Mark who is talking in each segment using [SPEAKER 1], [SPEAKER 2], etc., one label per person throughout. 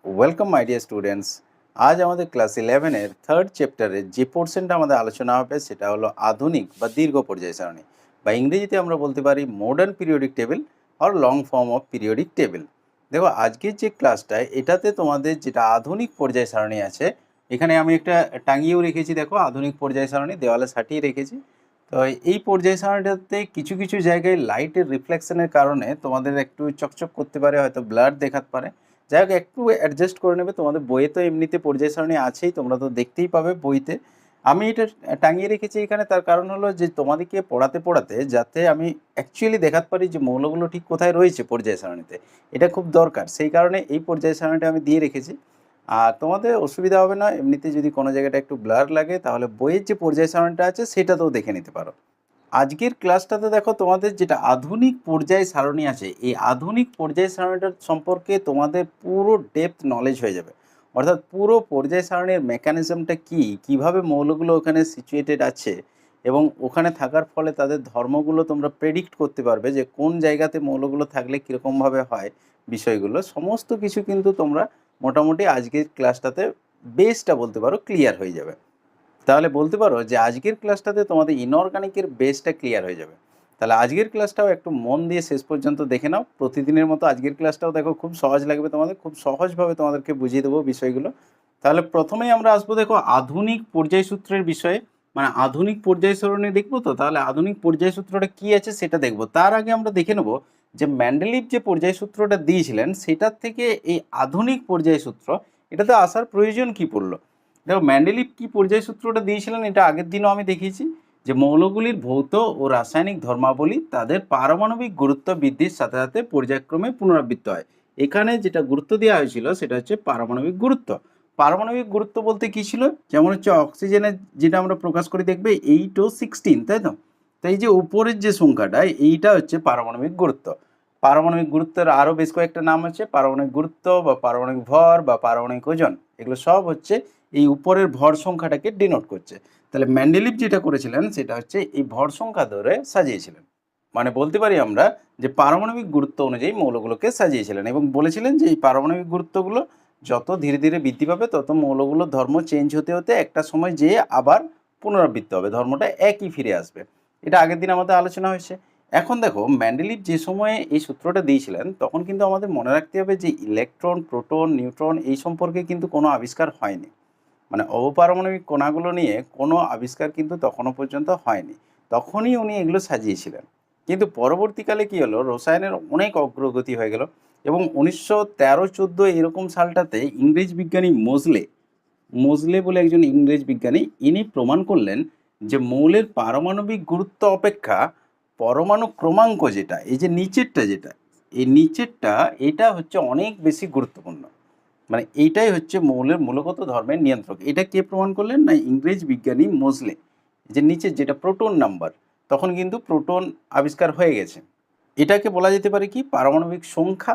[SPEAKER 1] Welcome my dear students. আজ আমাদের class 11-এর third চ্যাপ্টারের যে পোর্শনটা আমাদের আলোচনা হবে সেটা হলো আধুনিক বা দীর্ঘ পর্যায় সারণী, বা ইংরেজিতে আমরা বলতে পারি মডার্ন পিরিয়ডিক টেবিল আর long form of periodic table. দেখো, আজকের যে ক্লাসটায় এটাতে তোমাদের যেটা আধুনিক পর্যায় সারণী আছে, এখানে আমি একটা টাঙিয়েও রেখেছি। দেখো, আধুনিক পর্যায় সারণী দেওয়ালে সাটিয়ে রেখেছি। তো এই পর্যায় সারণীটাতে কিছু কিছু জায়গায় লাইটের রিফ্লেকশনের কারণে তোমাদের একটু চকচক করতে পারে, হয়তো ব্লার দেখাতে পারে। যাই হোক, একটু অ্যাডজাস্ট করে নেবে। তোমাদের বইয়ে তো এমনিতে পর্যায় সারণী আছেই, তোমরা তো দেখতেই পাবে বইতে। আমি এটা টাঙিয়ে রেখেছি এখানে, তার কারণ হলো যে তোমাদেরকে পড়াতে পড়াতে যাতে আমি অ্যাকচুয়ালি দেখাতে পারি যে মৌলগুলো ঠিক কোথায় রয়েছে পর্যায় সারণীতে, এটা খুব দরকার। সেই কারণে এই পর্যায় সারণীটা আমি দিয়ে রেখেছি। আর তোমাদের অসুবিধা হবে না, এমনিতে যদি কোনো জায়গাটা একটু ব্লার লাগে তাহলে বইয়ের যে পর্যায় সারণীটা আছে সেটাতেও দেখে নিতে পারো। আজকের ক্লাসটাতে দেখো, তোমাদের যেটা আধুনিক পর্যায় সারণী আছে, এই আধুনিক পর্যায় সারণীটার সম্পর্কে তোমাদের পুরো ডেপথ নলেজ হয়ে যাবে। অর্থাৎ পুরো পর্যায় সারণীর মেকানিজমটা কী, কীভাবে মৌলগুলো ওখানে সিচুয়েটেড আছে এবং ওখানে থাকার ফলে তাদের ধর্মগুলো তোমরা প্রেডিক্ট করতে পারবে যে কোন জায়গাতে মৌলগুলো থাকলে কীরকমভাবে হয়। বিষয়গুলো সমস্ত কিছু কিন্তু তোমরা মোটামুটি আজকের ক্লাসটাতে বেসটা বলতে পারো ক্লিয়ার হয়ে যাবে। তাহলে বলতে পারো যে আজকের ক্লাসটাতে তোমাদের ইনঅর্গানিকের বেসটা ক্লিয়ার হয়ে যাবে। তাহলে আজকের ক্লাসটাও একটু মন দিয়ে শেষ পর্যন্ত দেখে নাও। প্রতিদিনের মতো আজকের ক্লাসটাও দেখো, খুব সহজ লাগবে তোমাদের, খুব সহজভাবে তোমাদেরকে বুঝিয়ে দেবো বিষয়গুলো। তাহলে প্রথমেই আমরা আসবো দেখো আধুনিক পর্যায় সূত্রের বিষয়ে, মানে আধুনিক পর্যায় সারণী দেখবো। তো তাহলে আধুনিক পর্যায় সূত্রটা কি আছে সেটা দেখবো। তার আগে আমরা দেখে নেবো যে মেন্ডেলিভ যে পর্যায় সূত্রটা দিয়েছিলেন সেটার থেকে এই আধুনিক পর্যায় সূত্র এটাতে আসার প্রয়োজন কি পড়লো। দেখো, মেন্ডেলিভ কি পর্যায় সূত্রটা দিয়েছিলেন এটা আগের দিনও আমি দেখিয়েছি, যে মৌলগুলির ভৌত ও রাসায়নিক ধর্মাবলী তাদের পারমাণবিক গুরুত্ব বৃদ্ধির সাথে সাথে পর্যায়ক্রমে পুনরাবৃত্ত হয়। এখানে যেটা গুরুত্ব দেওয়া হয়েছিল সেটা হচ্ছে পারমাণবিক গুরুত্ব। পারমাণবিক গুরুত্ব বলতে কী ছিল, যেমন হচ্ছে অক্সিজেনের যেটা আমরা প্রকাশ করে দেখবে 8 ও 16, তাই তো। তাই যে উপরের যে সংখ্যাটা এইটা হচ্ছে পারমাণবিক গুরুত্ব। পারমাণবিক গুরুত্বের আরও বেশ কয়েকটা নাম আছে, পারমাণবিক গুরুত্ব বা পারমাণবিক ভর বা পারমাণবিক ওজন, এগুলো সব হচ্ছে এই উপরের ভর সংখ্যাটাকে ডিনোট করছে। তাহলে মেন্ডেলিভ যেটা করেছিলেন সেটা হচ্ছে এই ভর সংখ্যা ধরে সাজিয়েছিলেন। মানে বলতে পারি আমরা যে পারমাণবিক গুরুত্ব অনুযায়ী মৌলগুলোকে সাজিয়েছিলেন এবং বলেছিলেন যে এই পারমাণবিক গুরুত্বগুলো যত ধীরে ধীরে বৃদ্ধি পাবে তত মৌলগুলোর ধর্ম চেঞ্জ হতে হতে একটা সময় যেয়ে আবার পুনরাবৃত্ত হবে, ধর্মটা একই ফিরে আসবে। এটা আগের দিন আমাদের আলোচনা হয়েছে। এখন দেখো, মেন্ডেলিভ যে সময়ে এই সূত্রটা দিয়েছিলেন তখন কিন্তু আমাদের মনে রাখতে হবে যে ইলেকট্রন, প্রোটন, নিউট্রন এই সম্পর্কে কিন্তু কোনো আবিষ্কার হয়নি। মানে অবপারমাণবিক কণাগুলো নিয়ে কোনো আবিষ্কার কিন্তু তখনও পর্যন্ত হয়নি। তখনই উনি এগুলো সাজিয়েছিলেন। কিন্তু পরবর্তীকালে কী হলো, রসায়নের অনেক অগ্রগতি হয়ে গেল এবং 1913-14 এরকম সালটাতে ইংরেজ বিজ্ঞানী মোজলে বলে একজন ইংরেজ বিজ্ঞানী, ইনি প্রমাণ করলেন যে মৌলের পারমাণবিক গুরুত্ব অপেক্ষা পরমাণু ক্রমাঙ্ক যেটা, এই যে নিচেরটা যেটা, এই নিচেরটা এটা হচ্ছে অনেক বেশি গুরুত্বপূর্ণ। মানে এইটাই হচ্ছে মৌলের মূলগত ধর্মের নিয়ন্ত্রক। এটা কে প্রমাণ করলেন না, ইংরেজ বিজ্ঞানী মোজলে। যে নিচের যেটা প্রোটন নাম্বার, তখন কিন্তু প্রোটন আবিষ্কার হয়ে গেছে। এটাকে বলা যেতে পারে কি পারমাণবিক সংখ্যা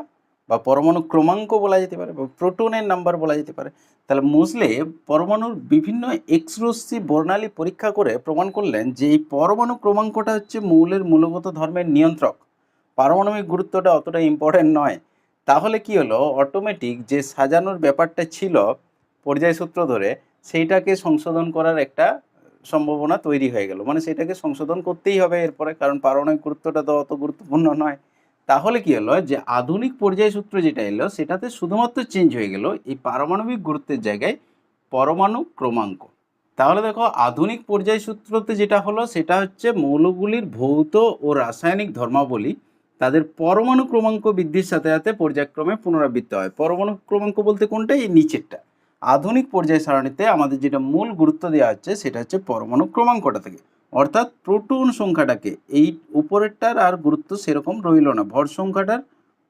[SPEAKER 1] বা পরমাণু ক্রমাঙ্ক বলা যেতে পারে, বা প্রোটনের নাম্বার বলা যেতে পারে। তাহলে মোজলে পরমাণুর বিভিন্ন এক্স রশ্মি বর্ণালী পরীক্ষা করে প্রমাণ করলেন যে এই পরমাণু ক্রমাঙ্কটা হচ্ছে মৌলের মূলগত ধর্মের নিয়ন্ত্রক। পারমাণবিক গুরুত্বটা অতটা ইম্পর্টেন্ট নয়। তাহলে কি হলো, অটোমেটিক যে সাজানোর ব্যাপারটা ছিল পর্যায় সূত্র ধরে, সেইটাকে সংশোধন করার একটা সম্ভাবনা তৈরি হয়ে গেল। মানে সেটাকে সংশোধন করতেই হবে এরপরে, কারণ পারমাণবিক গুরুত্বটা তো অত গুরুত্বপূর্ণ নয়। তাহলে কি হলো, যে আধুনিক পর্যায় সূত্র যেটা এলো সেটাতে শুধুমাত্র চেঞ্জ হয়ে গেল এই পারমাণবিক গুরুত্বের জায়গায় পরমাণু ক্রমাঙ্ক। তাহলে দেখো, আধুনিক পর্যায় সূত্রতে যেটা হলো সেটা হচ্ছে মৌলগুলির ভৌত ও রাসায়নিক ধর্মাবলী তাদের পরমাণু ক্রমাঙ্ক বৃদ্ধির সাথে সাথে পর্যায়ক্রমে পুনরাবৃত্ত হয়। পরমাণু ক্রমাঙ্ক বলতে কোনটা, এই নিচেরটা। আধুনিক পর্যায় সারণীতে আমাদের যেটা মূল গুরুত্ব দেওয়া হচ্ছে সেটা হচ্ছে পরমাণু ক্রমাঙ্কটা থেকে, অর্থাৎ প্রোটন সংখ্যাটাকে। এই উপরেরটার আর গুরুত্ব সেরকম রইল না, ভর সংখ্যাটার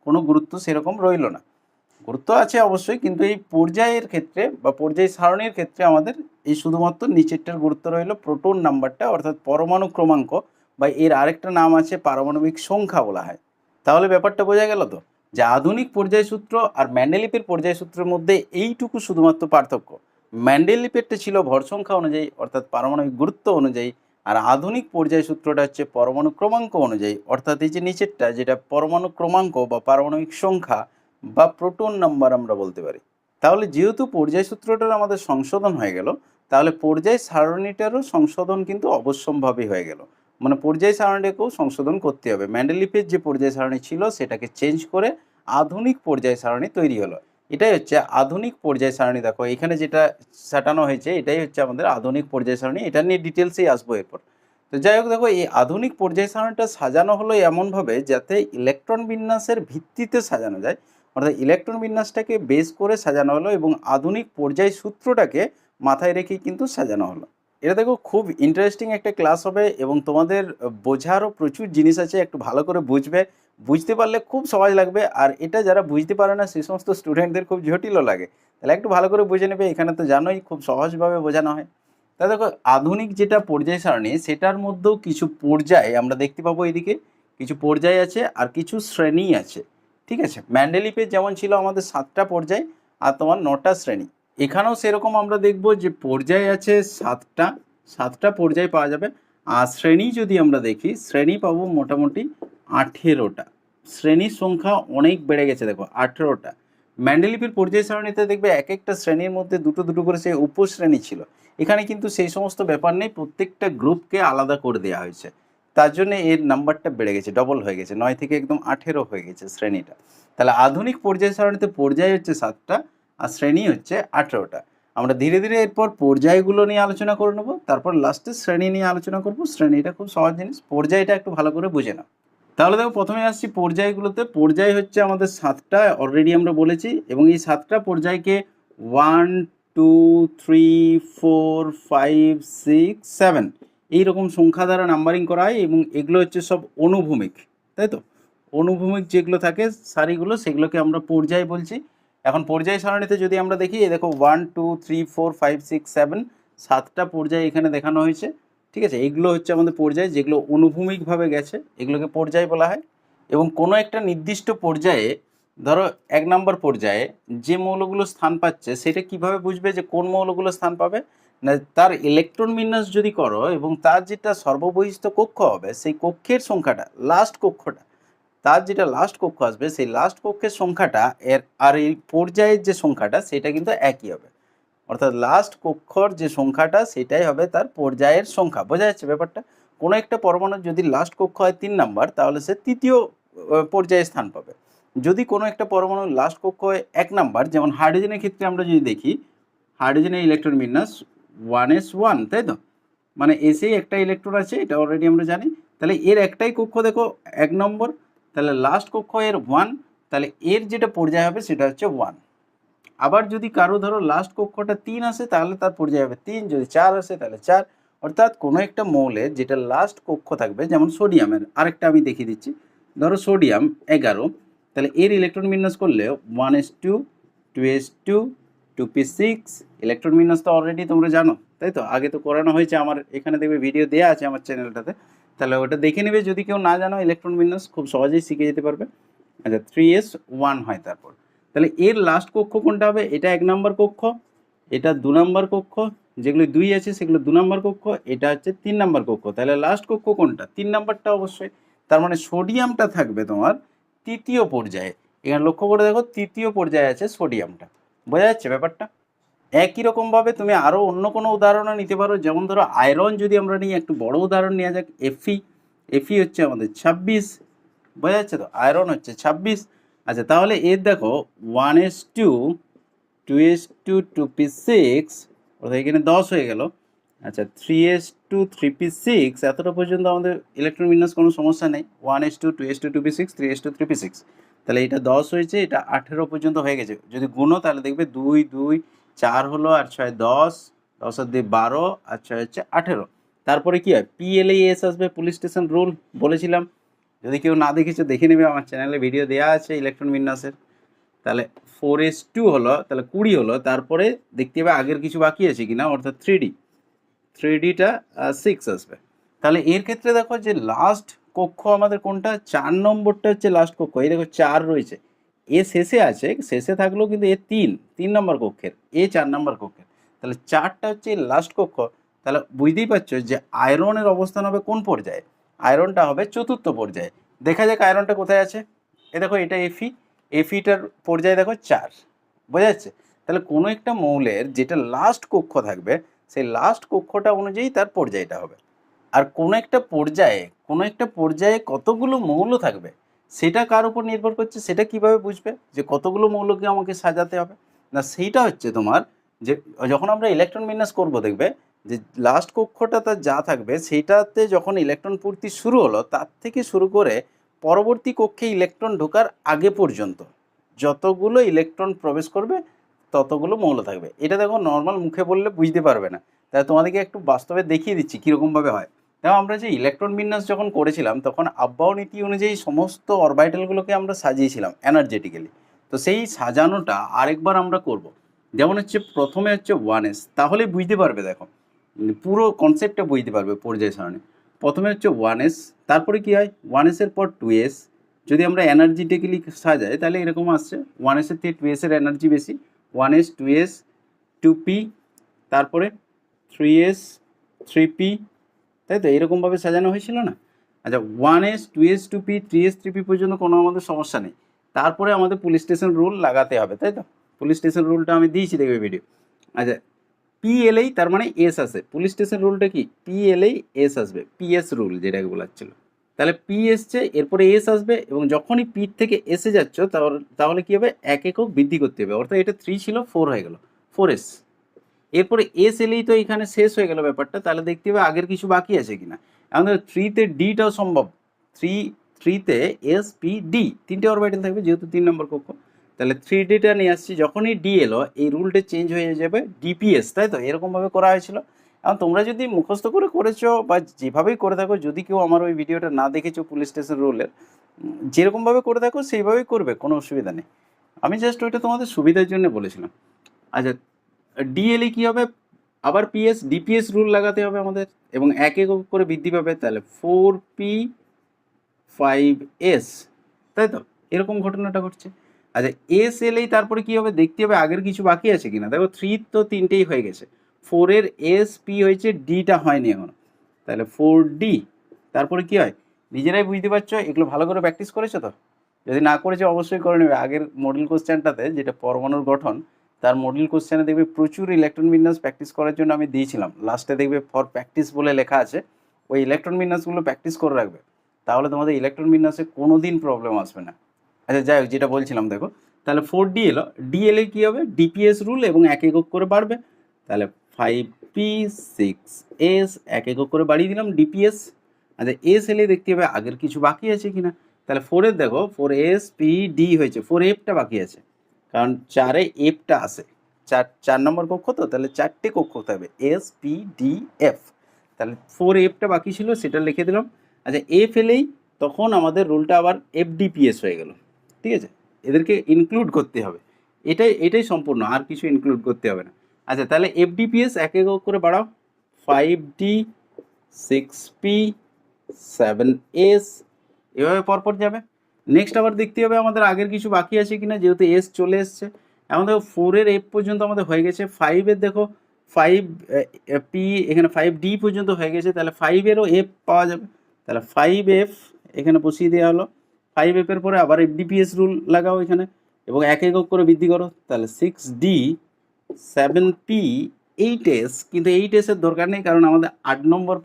[SPEAKER 1] কোনো গুরুত্ব সেরকম রইল না। গুরুত্ব আছে অবশ্যই, কিন্তু এই পর্যায়ের ক্ষেত্রে বা পর্যায় সারণীর ক্ষেত্রে আমাদের এই শুধুমাত্র নিচেরটার গুরুত্ব রইল, প্রোটন নাম্বারটা, অর্থাৎ পরমাণু ক্রমাঙ্ক, বা এর আরেকটা নাম আছে পারমাণবিক সংখ্যা বলা হয়। তাহলে ব্যাপারটা বোঝা গেল তো, যে আধুনিক পর্যায় সূত্র আর মেন্ডেলিভের পর্যায় সূত্রের মধ্যে এইটুকু শুধুমাত্র পার্থক্য। মেন্ডেলিভেরটা ছিল ভর সংখ্যা অনুযায়ী, অর্থাৎ পারমাণবিক গুরুত্ব অনুযায়ী, আর আধুনিক পর্যায় সূত্রটা হচ্ছে পরমাণু ক্রমাঙ্ক অনুযায়ী, অর্থাৎ এই যে নিচেরটা যেটা পরমাণু ক্রমাঙ্ক বা পারমাণবিক সংখ্যা বা প্রোটন নাম্বার আমরা বলতে পারি। তাহলে যেহেতু পর্যায় সূত্রটার আমাদের সংশোধন হয়ে গেল, তাহলে পর্যায় সারণীটারও সংশোধন কিন্তু অবশ্যম্ভাবী হয়ে গেল। মানে পর্যায় সারণীটাকেও সংশোধন করতে হবে। ম্যান্ডেলিফের যে পর্যায় সারণী ছিল সেটাকে চেঞ্জ করে আধুনিক পর্যায় সারণী তৈরি হলো। এটাই হচ্ছে আধুনিক পর্যায় সারণী। দেখো এখানে যেটা সাজানো হয়েছে এটাই হচ্ছে আমাদের আধুনিক পর্যায় সারণী। এটা নিয়ে ডিটেলসেই আসবো এরপর। তো যাই হোক, দেখো এই আধুনিক পর্যায় সারণীটা সাজানো হলো এমনভাবে যাতে ইলেকট্রন বিন্যাসের ভিত্তিতে সাজানো যায়, অর্থাৎ ইলেকট্রন বিন্যাসটাকে বেস করে সাজানো হলো এবং আধুনিক পর্যায় সূত্রটাকে মাথায় রেখেই কিন্তু সাজানো হলো। এটা দেখো খুব ইন্টারেস্টিং একটা ক্লাস হবে এবং তোমাদের বোঝারও প্রচুর জিনিস আছে, একটু ভালো করে বুঝবে। বুঝতে পারলে খুব সহজ লাগবে, আর এটা যারা বুঝতে পারে না সেই সমস্ত স্টুডেন্টদের খুব জটিলও লাগে। তাহলে একটু ভালো করে বুঝে নেবে, এখানে তো জানোই খুব সহজভাবে বোঝানো হয়। তা দেখো আধুনিক যেটা পর্যায় সারণী সেটার মধ্যেও কিছু পর্যায় আমরা দেখতে পাবো। এদিকে কিছু পর্যায় আছে আর কিছু শ্রেণী আছে, ঠিক আছে। ম্যান্ডেলিপে যেমন ছিল আমাদের 7টা পর্যায় আর তোমার 9টা শ্রেণী, এখানেও সেরকম আমরা দেখব যে পর্যায় আছে 7টা পর্যায় পাওয়া যাবে। আর শ্রেণী যদি আমরা দেখি, শ্রেণী পাবো মোটামুটি 18টা। শ্রেণীর সংখ্যা অনেক বেড়ে গেছে, দেখো 18টা। ম্যান্ডেলিপির পর্যায় সারণীতে দেখবে এক একটা শ্রেণীর মধ্যে দুটো দুটো করে সেই উপশ্রেণী ছিল। এখানে কিন্তু সেই সমস্ত ব্যাপার নেই, প্রত্যেকটা গ্রুপকে আলাদা করে দেওয়া হয়েছে। তার জন্য এর নাম্বারটা বেড়ে গেছে, ডবল হয়ে গেছে, 9 থেকে একদম 18 হয়ে গেছে শ্রেণীটা। তাহলে আধুনিক পর্যায় সারণীতে পর্যায় হচ্ছে 7টা আর শ্রেণী হচ্ছে 18টা। আমরা ধীরে ধীরে এরপর পর্যায়গুলো নিয়ে আলোচনা করে নেবো, তারপর লাস্টে শ্রেণী নিয়ে আলোচনা করবো। শ্রেণীটা খুব সহজ জিনিস, পর্যায়টা একটু ভালো করে বুঝে নাও। তাহলে দেখো প্রথমে আসছি পর্যায়গুলোতে। পর্যায় হচ্ছে আমাদের 7টা, অলরেডি আমরা বলেছি, এবং এই 7টা পর্যায়কে 1 2 3 4 5 6 7 এইরকম সংখ্যা দ্বারা নাম্বারিং করা হয় এবং এগুলো হচ্ছে সব অনুভূমিক, তাই তো। অনুভূমিক যেগুলো থাকে সারিগুলো সেগুলোকে আমরা পর্যায় বলছি। এখন পর্যায় সারণীতে যদি আমরা দেখি, এই দেখো 1 2 3 4 5 6 7 7টা পর্যায় এখানে দেখানো হয়েছে, ঠিক আছে। এগুলো হচ্ছে আমাদের পর্যায়, যেগুলো অনুভূমিকভাবে গেছে এগুলোকে পর্যায় বলা হয়। এবং কোনো একটা নির্দিষ্ট পর্যায়ে, ধরো 1 নম্বর পর্যায়ে যে মৌলগুলো স্থান পাচ্ছে সেটা কিভাবে বুঝবে যে কোন মৌলগুলো স্থান পাবে না, তার ইলেকট্রন বিন্যাস যদি করো এবং তার যেটা সর্ববহিস্থ কক্ষ হবে সেই কক্ষের সংখ্যাটা, লাস্ট কক্ষটা, তার যেটা লাস্ট কক্ষ আসবে সেই লাস্ট কক্ষের সংখ্যাটা এর আর এই পর্যায়ের যে সংখ্যাটা সেটা কিন্তু একই হবে। অর্থাৎ লাস্ট কক্ষর যে সংখ্যাটা সেটাই হবে তার পর্যায়ের সংখ্যা। বোঝা যাচ্ছে ব্যাপারটা? কোনো একটা পরমাণুর যদি লাস্ট কক্ষ হয় 3 নাম্বার, তাহলে সে তৃতীয় পর্যায়ে স্থান পাবে। যদি কোনো একটা পরমাণুর লাস্ট কক্ষ হয় 1 নাম্বার, যেমন হাইড্রোজেনের ক্ষেত্রে আমরা যদি দেখি, হাইড্রোজেনের ইলেকট্রন বিন্যাস 1s1, তাই তো। মানে এসেই একটা ইলেকট্রন আছে, এটা অলরেডি আমরা জানি। তাহলে এর একটাই কক্ষ দেখো 1 নম্বর, তাহলে লাস্ট কক্ষ এর 1, তাহলে এর যেটা পর্যায় হবে সেটা হচ্ছে 1। আবার যদি কারো ধরো লাস্ট কক্ষটা 3 আসে তাহলে তার পর্যায় হবে 3, যদি 4 আসে তাহলে 4। অর্থাৎ কোনো একটা মৌলের যেটা লাস্ট কক্ষ থাকবে, যেমন সোডিয়ামের আরেকটা আমি দেখিয়ে দিচ্ছি, ধরো সোডিয়াম 11, তাহলে এর ইলেকট্রন বিন্যাস করলে 1s2 2s2 2p6। ইলেকট্রন বিন্যাস তো অলরেডি তোমরা জানো, তাই তো, আগে তো করানো হয়েছে, আমার এখানে দেখবে ভিডিও দেওয়া আছে আমার চ্যানেলটাতে, তাহলে ওটা দেখে নেবে যদি কেউ না জানো। ইলেকট্রন বিন্যাস খুব সহজেই শিখে যেতে পারবে। আচ্ছা 3s1 হয় তারপর, তাহলে এর লাস্ট কক্ষ কোনটা হবে? এটা 1 নম্বর কক্ষ, এটা 2 নম্বর কক্ষ, যেগুলো 2 আছে সেগুলো 2 নম্বর কক্ষ, এটা হচ্ছে 3 নম্বর কক্ষ। তাহলে লাস্ট কক্ষ কোনটা? 3 নম্বরটা অবশ্যই। তার মানে সোডিয়ামটা থাকবে তোমার তৃতীয় পর্যায়ে। এখানে লক্ষ্য করে দেখো তৃতীয় পর্যায়ে আছে সোডিয়ামটা। বোঝা যাচ্ছে ব্যাপারটা? একই রকমভাবে তুমি আরও অন্য কোনো উদাহরণও নিতে পারো, যেমন ধরো আয়রন যদি আমরা নিই, একটু বড় উদাহরণ নেওয়া যাক, এফি। এফি হচ্ছে আমাদের 26, বোঝা যাচ্ছে তো, আয়রন হচ্ছে 26। আচ্ছা তাহলে এর দেখো 1s2 2s2 2p6, অর্থাৎ এখানে 10 হয়ে গেল। আচ্ছা 3s2 3p6, এতটা পর্যন্ত আমাদের ইলেকট্রন বিন্যাস কোনো সমস্যা নেই। 1s2 2s2 2p6 3s2 3p6, তাহলে এটা 10 হয়েছে, এটা 18 পর্যন্ত হয়ে গেছে। যদি গুণো তাহলে দেখবে 2 2 4 হলো, আর 6 10, 10 আর 2 12, আর 6 হচ্ছে 18। তারপরে কি হয়? PLAS আসবে, পুলিশ স্টেশন রুল বলেছিলাম। যদি কেউ না দেখেছে দেখে নেবে, আমার চ্যানেলে ভিডিও দেওয়া আছে ইলেকট্রন বিন্যাসের। তাহলে 4s2 হলো, তাহলে 20 হলো। তারপরে দেখতে হবে আগের কিছু বাকি আছে কিনা, অর্থাৎ 3Dটা 6 আসবে। তাহলে এর ক্ষেত্রে দেখো যে লাস্ট কক্ষ আমাদের কোনটা? 4 নম্বরটা হচ্ছে লাস্ট কক্ষ। এই দেখো 4 রয়েছে, এ শেষে আছে, শেষে থাকলেও কিন্তু এ 3 নম্বর কক্ষের, এ 4 নম্বর কক্ষের। তাহলে 4টা হচ্ছে লাস্ট কক্ষ। তাহলে বুঝতেই পারছো যে আয়রনের অবস্থান হবে কোন পর্যায়ে? আয়রনটা হবে চতুর্থ পর্যায়ে। দেখা যাক আয়রনটা কোথায় আছে। এ দেখো এটা এফি, এফিটার পর্যায়ে দেখো 4, বোঝা যাচ্ছে। তাহলে কোনো একটা মৌলের যেটা লাস্ট কক্ষ থাকবে সেই লাস্ট কক্ষটা অনুযায়ী তার পর্যায়টা হবে। আর কোনো একটা পর্যায়ে কতগুলো মৌল থাকবে সেটা কার উপর নির্ভর করছে, সেটা কিভাবে বুঝবে যে কতগুলো মৌলকে আমাকে সাজাতে হবে? না, সেইটা হচ্ছে তোমার যে যখন আমরা ইলেকট্রন বিন্যাস করব, দেখবে যে লাস্ট কক্ষটা তার যা থাকবে সেইটাতে যখন ইলেকট্রন পূর্তি শুরু হলো তার থেকে শুরু করে পরবর্তী কক্ষে ইলেকট্রন ঢোকার আগে পর্যন্ত যতগুলো ইলেকট্রন প্রবেশ করবে ততগুলো মৌল থাকবে। এটা দেখো নর্মাল মুখে বললে বুঝতে পারবে না, তাই তোমাদেরকে একটু বাস্তবে দেখিয়ে দিচ্ছি কীরকমভাবে হয়। দেখো আমরা যে ইলেকট্রন বিন্যাস যখন করেছিলাম তখন আব্বাও নীতি অনুযায়ী সমস্ত অরবাইটালগুলোকে আমরা সাজিয়েছিলাম এনার্জেটিক্যালি। তো সেই সাজানোটা আরেকবার আমরা করব। যেমন হচ্ছে প্রথমে হচ্ছে 1s, তাহলে বুঝতে পারবে, দেখো পুরো কনসেপ্টটা বুঝতে পারবে পর্যায় সারণী। প্রথমে হচ্ছে 1s, তারপরে কি হয় 1s এর পর 2s। যদি আমরা এনার্জিটিক্যালি সাজাই তাহলে এরকম আসছে 1s এর থেকে 2s এর এনার্জি বেশি, 1s 2s 2p, তারপরে 3s 3p, তাই তো এরকমভাবে সাজানো হয়েছিল না? আচ্ছা 1s 2s 2p 3s 3p পর্যন্ত কোনো আমাদের সমস্যা নেই। তারপরে আমাদের পুলিশ স্টেশন রুল লাগাতে হবে, তাই তো? পুলিশ স্টেশন রুলটা আমি দিয়েছি, দেখবে ভিডিও। আচ্ছা পি এলেই তার মানে এস আসে, পুলিশ স্টেশন রুলটা কি পি এলেই এস আসবে, পিএস রুল যেটাকে বলাচ্ছিল। তাহলে পি এসছে, এরপরে এস আসবে, এবং যখনই পি থেকে এসে যাচ্ছ তাহলে কি হবে, এক একক বৃদ্ধি করতে হবে, অর্থাৎ এটা 3 ছিল 4 হয়ে গেল 4s। এরপরে এস এলেই তো এখানে শেষ হয়ে গেল ব্যাপারটা, তাহলে দেখতে হবে আগের কিছু বাকি আছে কিনা। আমাদের 3তে ডিটাও সম্ভব, 3তে এস পি ডি 3টে অরবিটাল থাকবে যেহেতু 3 নম্বর কক্ষ। তাহলে 3ডিটা নিয়ে আসছি, যখনই ডি এলো এই রুলটা চেঞ্জ হয়ে যাবে ডিপিএস, তাই তো? এরকমভাবে করা হয়েছিল। এখন তোমরা যদি মুখস্থ করে করেছো বা যেভাবেই করে থাকো, যদি কেউ আমার ওই ভিডিওটা না দেখেছো পুলিশ স্টেশন রুলের, যেরকমভাবে করে থাকো সেইভাবেই করবে, কোনো অসুবিধা নেই। আমি জাস্ট ওইটা তোমাদের সুবিধার জন্য বলেছিলাম। আচ্ছা ডিএলএ কী হবে, আবার পিএস ডিপিএস রুল লাগাতে হবে আমাদের, এবং এক একক করে বৃদ্ধি পাবে, তাহলে 4p 5s, তাই তো? এরকম ঘটনাটা ঘটছে। আচ্ছা এস এলেই তারপরে কী হবে, দেখতে হবে আগের কিছু বাকি আছে কিনা। দেখো 3 তো 3টেই হয়ে গেছে, 4-এর এস পি হয়েছে, ডিটা হয়নি এখন, তাহলে 4d। তারপরে কী হয় নিজেরাই বুঝতে পারছো, এগুলো ভালো করে প্র্যাকটিস করেছো তো? যদি না করেছো অবশ্যই করে নেবে। আগের মডেল কোশ্চেনটাতে যেটা পরমাণুর গঠন, তার মডেল কোশ্চেনে দেখবে প্রচুর ইলেকট্রন বিন্যাস প্র্যাকটিস করার জন্য আমি দিয়েছিলাম, লাস্টে দেখবে ফর প্র্যাকটিস বলে লেখা আছে, ওই ইলেকট্রন বিন্যাসগুলো প্র্যাকটিস করে রাখবে, তাহলে তোমাদের ইলেকট্রন বিন্যাসে কোনো দিন প্রবলেম আসবে না। আচ্ছা যাই হোক, যেটা বলছিলাম দেখো, তাহলে 4d এলো, ডি এলে কী হবে ডিপিএস রুল এবং এক একক করে বাড়বে, তাহলে 5p 6s এক একক করে বাড়িয়ে দিলাম ডিপিএস। আচ্ছা এস এলে দেখতে হবে আগের কিছু বাকি আছে কিনা, তাহলে 4-এর দেখো 4s p d হয়েছে, 4fটা বাকি আছে, কারণ 4-এ এফটা আসে, 4 নম্বর কক্ষ তো, তাহলে 4টে কক্ষ থাকবে এস পি ডি এফ, তাহলে 4fটা বাকি ছিল সেটা লিখে দিলাম। আচ্ছা এফ এলেই তখন আমাদের রুলটা আবার এফডিপিএস হয়ে গেল, ঠিক আছে? এদেরকে ইনক্লুড করতে হবে, এটাই সম্পূর্ণ, আর কিছু ইনক্লুড করতে হবে না। আচ্ছা তাহলে এফডিপিএস এক একক করে বাড়াও, 5d 6p 7s, এভাবে পরপর যাবে। নেক্সট আবার দেখতে হবে আমাদের আগের কিছু বাকি আছে কিনা, যেহেতু এস চলে এসছে। এখন দেখো 4-এর এফ পর্যন্ত আমাদের হয়ে গেছে, 5-এর দেখো 5p এখানে 5d পর্যন্ত হয়ে গেছে, তাহলে 5-এরও এফ পাওয়া যাবে, তাহলে 5f এখানে বসিয়ে দেওয়া হলো। 5f-এর পরে আবার এফডিপিএস রুল লাগাও এখানে, এবং এক একক করে বৃদ্ধি করো, তাহলে 6d 7p 8s, কিন্তু 8s-এর দরকার নেই, কারণ আমাদের 8 নম্বর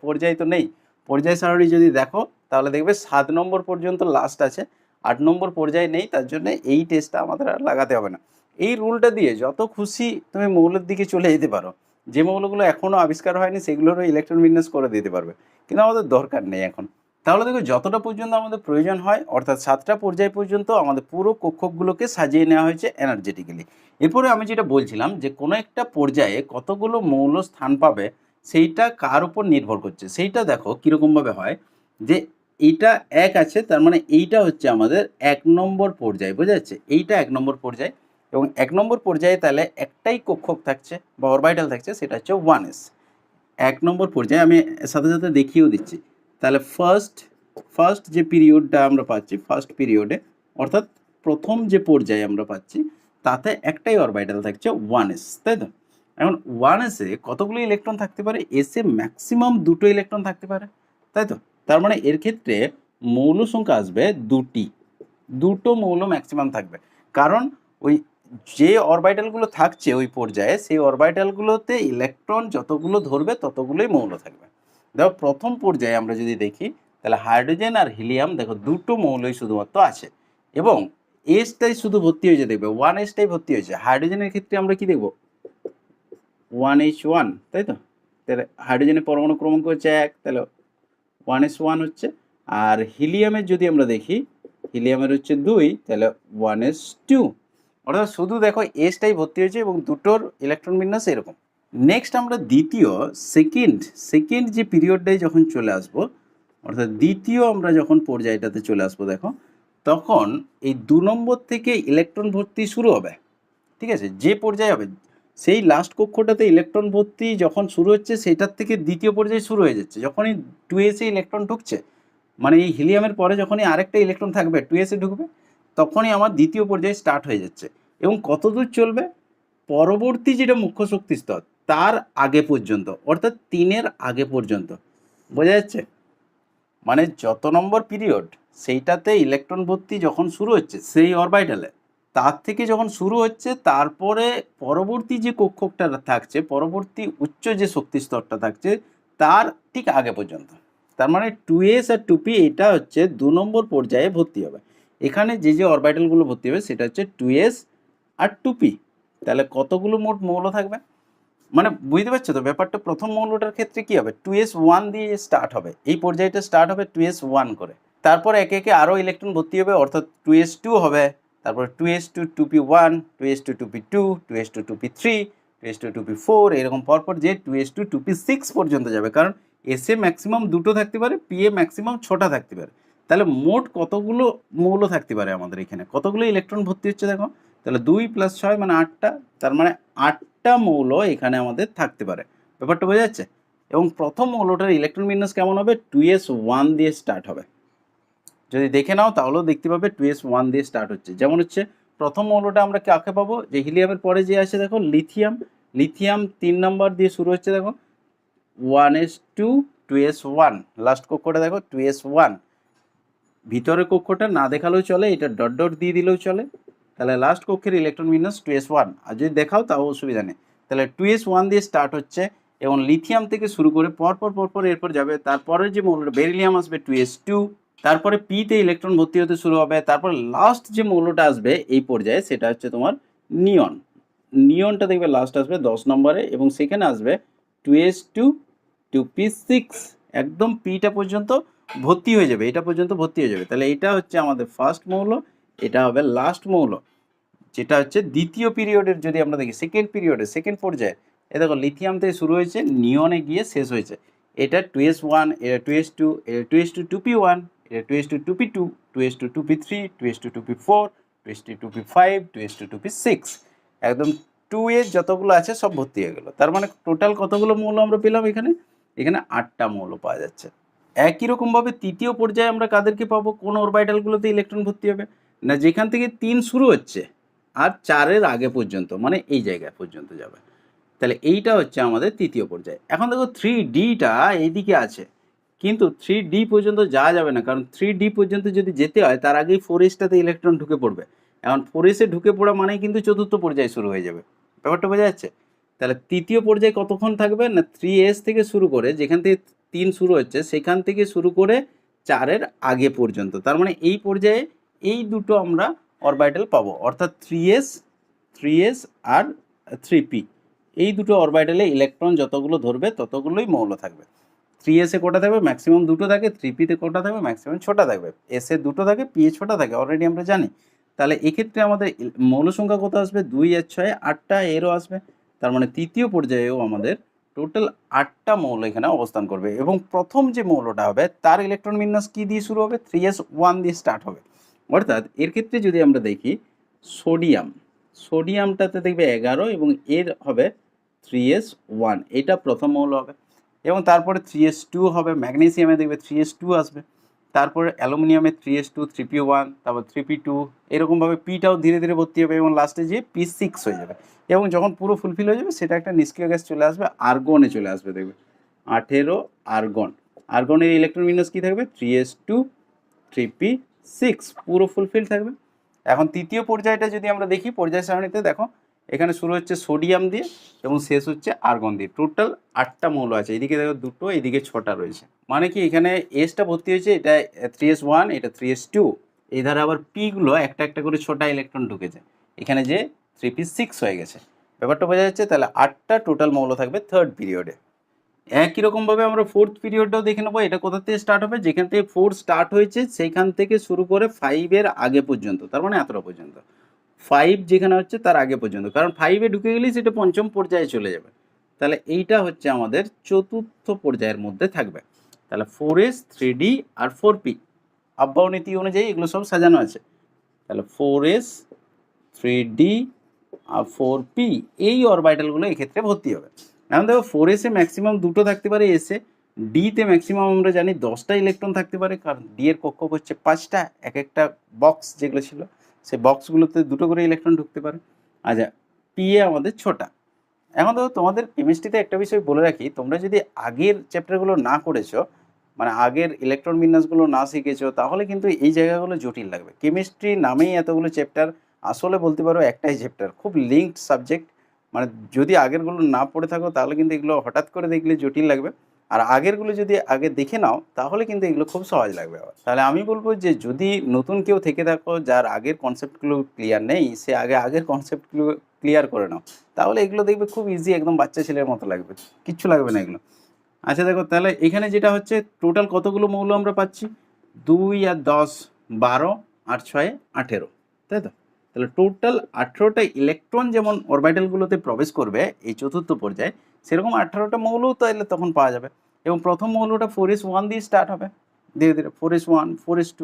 [SPEAKER 1] পর্যায় তো নেই। পর্যায় সারণী যদি দেখো তাহলে দেখবে 7 নম্বর পর্যন্ত লাস্ট আছে, 8 নম্বর পর্যায়ে নেই, তার জন্য এই টেস্টটা আমাদের আর লাগাতে হবে না। এই রুলটা দিয়ে যত খুশি তুমি মৌলের দিকে চলে যেতে পারো, যে মৌলগুলো এখনও আবিষ্কার হয়নি সেগুলোরও ইলেকট্রন বিন্যাস করে দিতে পারবে, কিন্তু আমাদের দরকার নেই এখন। তাহলে দেখো যতটা পর্যন্ত আমাদের প্রয়োজন হয়, অর্থাৎ 7টা পর্যায় পর্যন্ত আমাদের পুরো কক্ষগুলোকে সাজিয়ে নেওয়া হয়েছে এনার্জেটিক্যালি। এরপরে আমি যেটা বলছিলাম যে কোনো একটা পর্যায়ে কতগুলো মৌল স্থান পাবে সেইটা কার উপর নির্ভর করছে, সেইটা দেখো কীরকমভাবে হয়, যে এইটা 1 আছে, তার মানে এইটা হচ্ছে আমাদের 1 নম্বর পর্যায়, বোঝা যাচ্ছে? এইটা 1 নম্বর পর্যায়, এবং 1 নম্বর পর্যায়ে তাহলে একটাই কক্ষক থাকছে বা অরবিটাল থাকছে, সেটা হচ্ছে 1s। 1 নম্বর পর্যায়ে আমি সাথে সাথে দেখিয়েও দিচ্ছি। তাহলে ফার্স্ট যে পিরিয়ডটা আমরা পাচ্ছি, ফার্স্ট পিরিয়ডে অর্থাৎ প্রথম যে পর্যায়ে আমরা পাচ্ছি, তাতে একটাই অরবিটাল থাকছে 1s, তাই তো? এখন 1s-এ কতগুলো ইলেকট্রন থাকতে পারে, এসে ম্যাক্সিমাম 2টো ইলেকট্রন থাকতে পারে, তাই তো? তার মানে এর ক্ষেত্রে মৌল সংখ্যা আসবে 2টি, 2টো মৌল ম্যাক্সিমাম থাকবে, কারণ ওই যে অরবিটালগুলো থাকছে ওই পর্যায়ে সেই অরবিটালগুলোতে ইলেকট্রন যতগুলো ধরবে ততগুলোই মৌল থাকবে। দেখো প্রথম পর্যায়ে আমরা যদি দেখি তাহলে হাইড্রোজেন আর হিলিয়াম দেখো দুটো মৌলই শুধুমাত্র আছে এবং এসটাই শুধু ভর্তি হয়েছে, দেখবে 1s-টাই ভর্তি হয়েছে। হাইড্রোজেনের ক্ষেত্রে আমরা কি দেখব 1h1, তাই তো? তাহলে হাইড্রোজেনের পরমাণু ক্রমাঙ্ক হচ্ছে 1, তাহলে 1s1 হচ্ছে। আর হিলিয়ামের যদি আমরা দেখি হিলিয়ামের হচ্ছে 2, তাহলে 1s2। অর্থাৎ শুধু দেখো এসটাই ভর্তি হয়েছে এবং দুটোর ইলেকট্রন বিন্যাস এরকম। নেক্সট আমরা দ্বিতীয় সেকেন্ড যে পিরিয়ডটাই যখন চলে আসবো, অর্থাৎ দ্বিতীয় আমরা যখন পর্যায়টাতে চলে আসবো দেখো, তখন এই 2 নম্বর থেকে ইলেকট্রন ভর্তি শুরু হবে। ঠিক আছে, যে পর্যায়ে হবে সেই লাস্ট কক্ষটাতে ইলেকট্রন ভর্তি যখন শুরু হচ্ছে সেটার থেকে দ্বিতীয় পর্যায়ে শুরু হয়ে যাচ্ছে। যখনই 2s-এ ইলেকট্রন ঢুকছে, মানে এই হিলিয়ামের পরে যখনই আরেকটা ইলেকট্রন থাকবে 2s-এ ঢুকবে, তখনই আমার দ্বিতীয় পর্যায়ে স্টার্ট হয়ে যাচ্ছে। এবং কতদূর চলবে? পরবর্তী যেটা মুখ্য শক্তি স্তর তার আগে পর্যন্ত, অর্থাৎ 3-এর আগে পর্যন্ত। বোঝা যাচ্ছে? মানে যত নম্বর পিরিয়ড সেইটাতে ইলেকট্রন ভর্তি যখন শুরু হচ্ছে সেই অরবিটালে, তার থেকে যখন শুরু হচ্ছে তারপরে পরবর্তী যে কক্ষকটা থাকছে, পরবর্তী উচ্চ যে শক্তি স্তরটা থাকছে তার ঠিক আগে পর্যন্ত। তার মানে 2s আর 2p এটা হচ্ছে 2 নম্বর পর্যায়ে ভর্তি হবে। এখানে যে যে অরবিটালগুলো ভর্তি হবে সেটা হচ্ছে 2s আর 2p। তাহলে কতগুলো মোট মৌল থাকবে? মানে বুঝতে পারছো তো ব্যাপারটা? প্রথম মৌলটার ক্ষেত্রে কি হবে, 2s1 দিয়ে স্টার্ট হবে, এই পর্যায়টা স্টার্ট হবে 2s1 করে। তারপর একে একে আরও ইলেকট্রন ভর্তি হবে, অর্থাৎ 2s2 হবে, তারপর 2s2 2p1, 2s2 2p2, 2s2 2p3, 2s2 2p4, এরকম পরপর যে 2s2 2p6 পর্যন্ত যাবে। কারণ এসে ম্যাক্সিমাম দুটো থাকতে পারে, পি এ ম্যাক্সিমাম 6টা থাকতে পারে। তাহলে মোট কতগুলো মৌল থাকতে পারে আমাদের এখানে, কতগুলো ইলেকট্রন ভর্তি হচ্ছে দেখো, তাহলে 2 + 6 মানে 8টা। তার মানে 8টা মৌল এখানে আমাদের থাকতে পারে। ব্যাপারটা বোঝা যাচ্ছে? এবং প্রথম মৌলটার ইলেকট্রন বিন্যাস কেমন হবে? 2s1 দিয়ে স্টার্ট হবে। যদি দেখে নাও তাহলেও দেখতে পাবে 2s1 দিয়ে স্টার্ট হচ্ছে। যেমন হচ্ছে প্রথম মৌলটা আমরা কাকে পাবো, যে হিলিয়ামের পরে যে আছে দেখো লিথিয়াম 3 নম্বর দিয়ে শুরু হচ্ছে দেখো 1s2 2s1, লাস্ট কক্ষটা দেখো 2s1। ভিতরের কক্ষটা না দেখালেও চলে, এটা ডট ডট দিয়ে দিলেও চলে। তাহলে লাস্ট কক্ষের ইলেকট্রন বিন্যাস 2s1, আর যদি দেখাও তাও অসুবিধা নেই। তাহলে 2s1 দিয়ে স্টার্ট হচ্ছে এবং লিথিয়াম থেকে শুরু করে পরপর এরপর যাবে। তারপরে যে মৌলটা বেরিলিয়াম আসবে 2s2, তারপরে পিতে ইলেকট্রন ভর্তি হতে শুরু হবে। তারপর লাস্ট যে মৌলটা আসবে এই পর্যায়ে সেটা হচ্ছে তোমার নিয়নটা দেখবে লাস্ট আসবে 10 নম্বরে এবং সেখানে আসবে 2s2 2p6, একদম পিটা পর্যন্ত ভর্তি হয়ে যাবে, এটা পর্যন্ত ভর্তি হয়ে যাবে। তাহলে এটা হচ্ছে আমাদের ফার্স্ট মৌল, এটা হবে লাস্ট মৌল, যেটা হচ্ছে দ্বিতীয় পিরিয়ডের। যদি আমরা দেখি সেকেন্ড পর্যায়ে, এ দেখো লিথিয়াম থেকে শুরু হয়েছে, নিয়নে গিয়ে শেষ হয়েছে। এটা 2s1, এটা 2s2, এটা 2s2 2p1, এটা 2s2 2p2, 2s2 2p3, 2s2 2p4, 2s2 2p5, 2s2 2p6, একদম 2s যতগুলো আছে সব ভর্তি হয়ে গেল। তার মানে টোটাল কতগুলো মৌল আমরা পেলাম এখানে? এখানে 8টা মৌল পাওয়া যাচ্ছে। একই রকমভাবে তৃতীয় পর্যায়ে আমরা কাদেরকে পাবো, কোন অরবিটালগুলোতে ইলেকট্রন ভর্তি হবে না, যেখান থেকে 3 শুরু হচ্ছে আর 4-এর আগে পর্যন্ত, মানে এই জায়গা পর্যন্ত যাবে। তাহলে এইটা হচ্ছে আমাদের তৃতীয় পর্যায়ে। এখন দেখো 3D-টা এইদিকে আছে, কিন্তু 3D পর্যন্ত যাওয়া যাবে না, কারণ 3D পর্যন্ত যদি যেতে হয় তার আগেই 4s-টাতে ইলেকট্রন ঢুকে পড়বে। এখন 4s-এ ঢুকে পড়া মানেই কিন্তু চতুর্থ পর্যায়ে শুরু হয়ে যাবে। ব্যাপারটা বোঝা যাচ্ছে? তাহলে তৃতীয় পর্যায়ে কতক্ষণ থাকবে না, 3s থেকে শুরু করে, যেখান থেকে 3 শুরু হচ্ছে সেখান থেকে শুরু করে 4-এর আগে পর্যন্ত। তার মানে এই পর্যায়ে এই দুটো আমরা অরবিটাল পাবো, অর্থাৎ 3s আর 3p, এই দুটো অরবিটালে ইলেকট্রন যতগুলো ধরবে ততগুলোই মৌল থাকবে। 3s-এ কটা থাকবে? ম্যাক্সিমাম দুটো থাকে। 3p-তে কটা থাকবে? ম্যাক্সিমাম 6টা থাকবে। s-এ দুটো থাকে, p-এ 6টা থাকে, অলরেডি আমরা জানি। তাহলে এক্ষেত্রে আমাদের মৌল সংখ্যা কত আসবে? 2 আর 6 8টা, এরও আসবে। তার মানে তৃতীয় পর্যায়েও আমাদের টোটাল 8টা মৌল এখানে অবস্থান করবে এবং প্রথম যে মৌলটা হবে তার ইলেকট্রন বিন্যাস কি দিয়ে শুরু হবে? 3s1 দিয়ে স্টার্ট হবে। অর্থাৎ এর ক্ষেত্রে যদি আমরা দেখি সোডিয়ামটাতে দেখবে 11 এবং এর হবে 3s1, এটা প্রথম মৌল হবে। এবং তারপরে 3s2 হবে, ম্যাগনেসিয়ামে দেখবে 3s2 আসবে, তারপরে অ্যালুমিনিয়ামে 3s2 3p1, তারপর 3p2, এরকমভাবে পিটাও ধীরে ধীরে ভর্তি হবে এবং লাস্টে যে p6 হয়ে যাবে। এবং যখন পুরো ফুলফিল হয়ে যাবে সেটা একটা নিষ্ক্রিয় গ্যাস চলে আসবে, আর্গনে চলে আসবে। দেখবে 18 আর্গনের ইলেকট্রন বিন্যাস কী থাকবে? 3s2 3p6, পুরো ফুলফিল থাকবে। এখন তৃতীয় পর্যায়টা যদি আমরা দেখি পর্যায় সারণীতে দেখো এখানে শুরু হচ্ছে সোডিয়াম দিয়ে এবং শেষ হচ্ছে আর্গন দিয়ে। টোটাল 8টা মৌল আছে, এদিকে দেখো 2টো, এদিকে 6টা রয়েছে। মানে কি এখানে এসটা ভর্তি হয়েছে, এটা 3s1, এটা 3s2, এই ধারে আবার পিগুলো একটা একটা করে 6টা ইলেকট্রন ঢুকেছে, এখানে যে 3p6 হয়ে গেছে। ব্যাপারটা বোঝা যাচ্ছে? তাহলে 8টা টোটাল মৌল থাকবে থার্ড পিরিয়ডে। একই রকমভাবে আমরা ফোর্থ পিরিয়ডটাও দেখে নেবো। এটা কোথা থেকে স্টার্ট হবে? যেখান থেকে 4 স্টার্ট হয়েছে সেইখান থেকে শুরু করে 5-এর আগে পর্যন্ত, তার মানে এতটা পর্যন্ত। 5 যেখানে হচ্ছে তার আগে পর্যন্ত, কারণ 5-এ ঢুকে গেলেই সেটা পঞ্চম পর্যায়ে চলে যাবে। তাহলে এইটা হচ্ছে আমাদের চতুর্থ পর্যায়ের মধ্যে থাকবে। তাহলে 4s, 3d আর 4p আব্বাও নীতি অনুযায়ী এগুলো সব সাজানো আছে। তাহলে 4s, 3d আর 4p এই অরবিটালগুলো এক্ষেত্রে ভর্তি হবে। এখন দেখো 4s-এ ম্যাক্সিমাম 2টো থাকতে পারে, এসে ডিতে ম্যাক্সিমাম আমরা জানি 10টা ইলেকট্রন থাকতে পারে, কারণ ডি এর কক্ষক হচ্ছে 5টা, এক একটা বক্স যেগুলো ছিল সেই বক্সগুলোতে 2টো করে ইলেকট্রন ঢুকতে পারে। আচ্ছা, পি-এ আমাদের 6টা। এখন দেখো তোমাদের কেমিস্ট্রিতে একটা বিষয় বলে রাখি, তোমরা যদি আগের চ্যাপ্টারগুলো না করেছো, মানে আগের ইলেকট্রন বিন্যাসগুলো না শিখেছো, তাহলে কিন্তু এই জায়গাগুলো জটিল লাগবে। কেমিস্ট্রি নামেই এতগুলো চ্যাপ্টার, আসলে বলতে পারো একটাই চ্যাপ্টার, খুব লিঙ্কড সাবজেক্ট। মানে যদি আগেরগুলো না পড়ে থাকো তাহলে কিন্তু এগুলো হঠাৎ করে দেখলে জটিল লাগবে, আর আগেরগুলো যদি আগে দেখে নাও তাহলে কিন্তু এগুলো খুব সহজ লাগবে আবার। তাহলে আমি বলবো যে যদি নতুন কেউ থেকে থাকো যার আগের কনসেপ্টগুলো ক্লিয়ার নেই, সে আগের কনসেপ্টগুলো ক্লিয়ার করে নাও, তাহলে এগুলো দেখবে খুব ইজি, একদম বাচ্চা ছেলের মতো লাগবে, কিচ্ছু লাগবে না এগুলো। আচ্ছা দেখো, তাহলে এখানে যেটা হচ্ছে টোটাল কতগুলো মৌল আমরা পাচ্ছি? 2 আর 10, 12 আর 6, 18, তাই তো? তাহলে টোটাল 18টা ইলেকট্রন যেমন অরবিটালগুলোতে প্রবেশ করবে এই চতুর্থ পর্যায়ে, সেরকম 18টা মৌলও তাহলে তখন পাওয়া যাবে। এবং প্রথম মৌলটা 4s1 দিয়ে স্টার্ট হবে, ধীরে ধীরে 4s1, 4s2,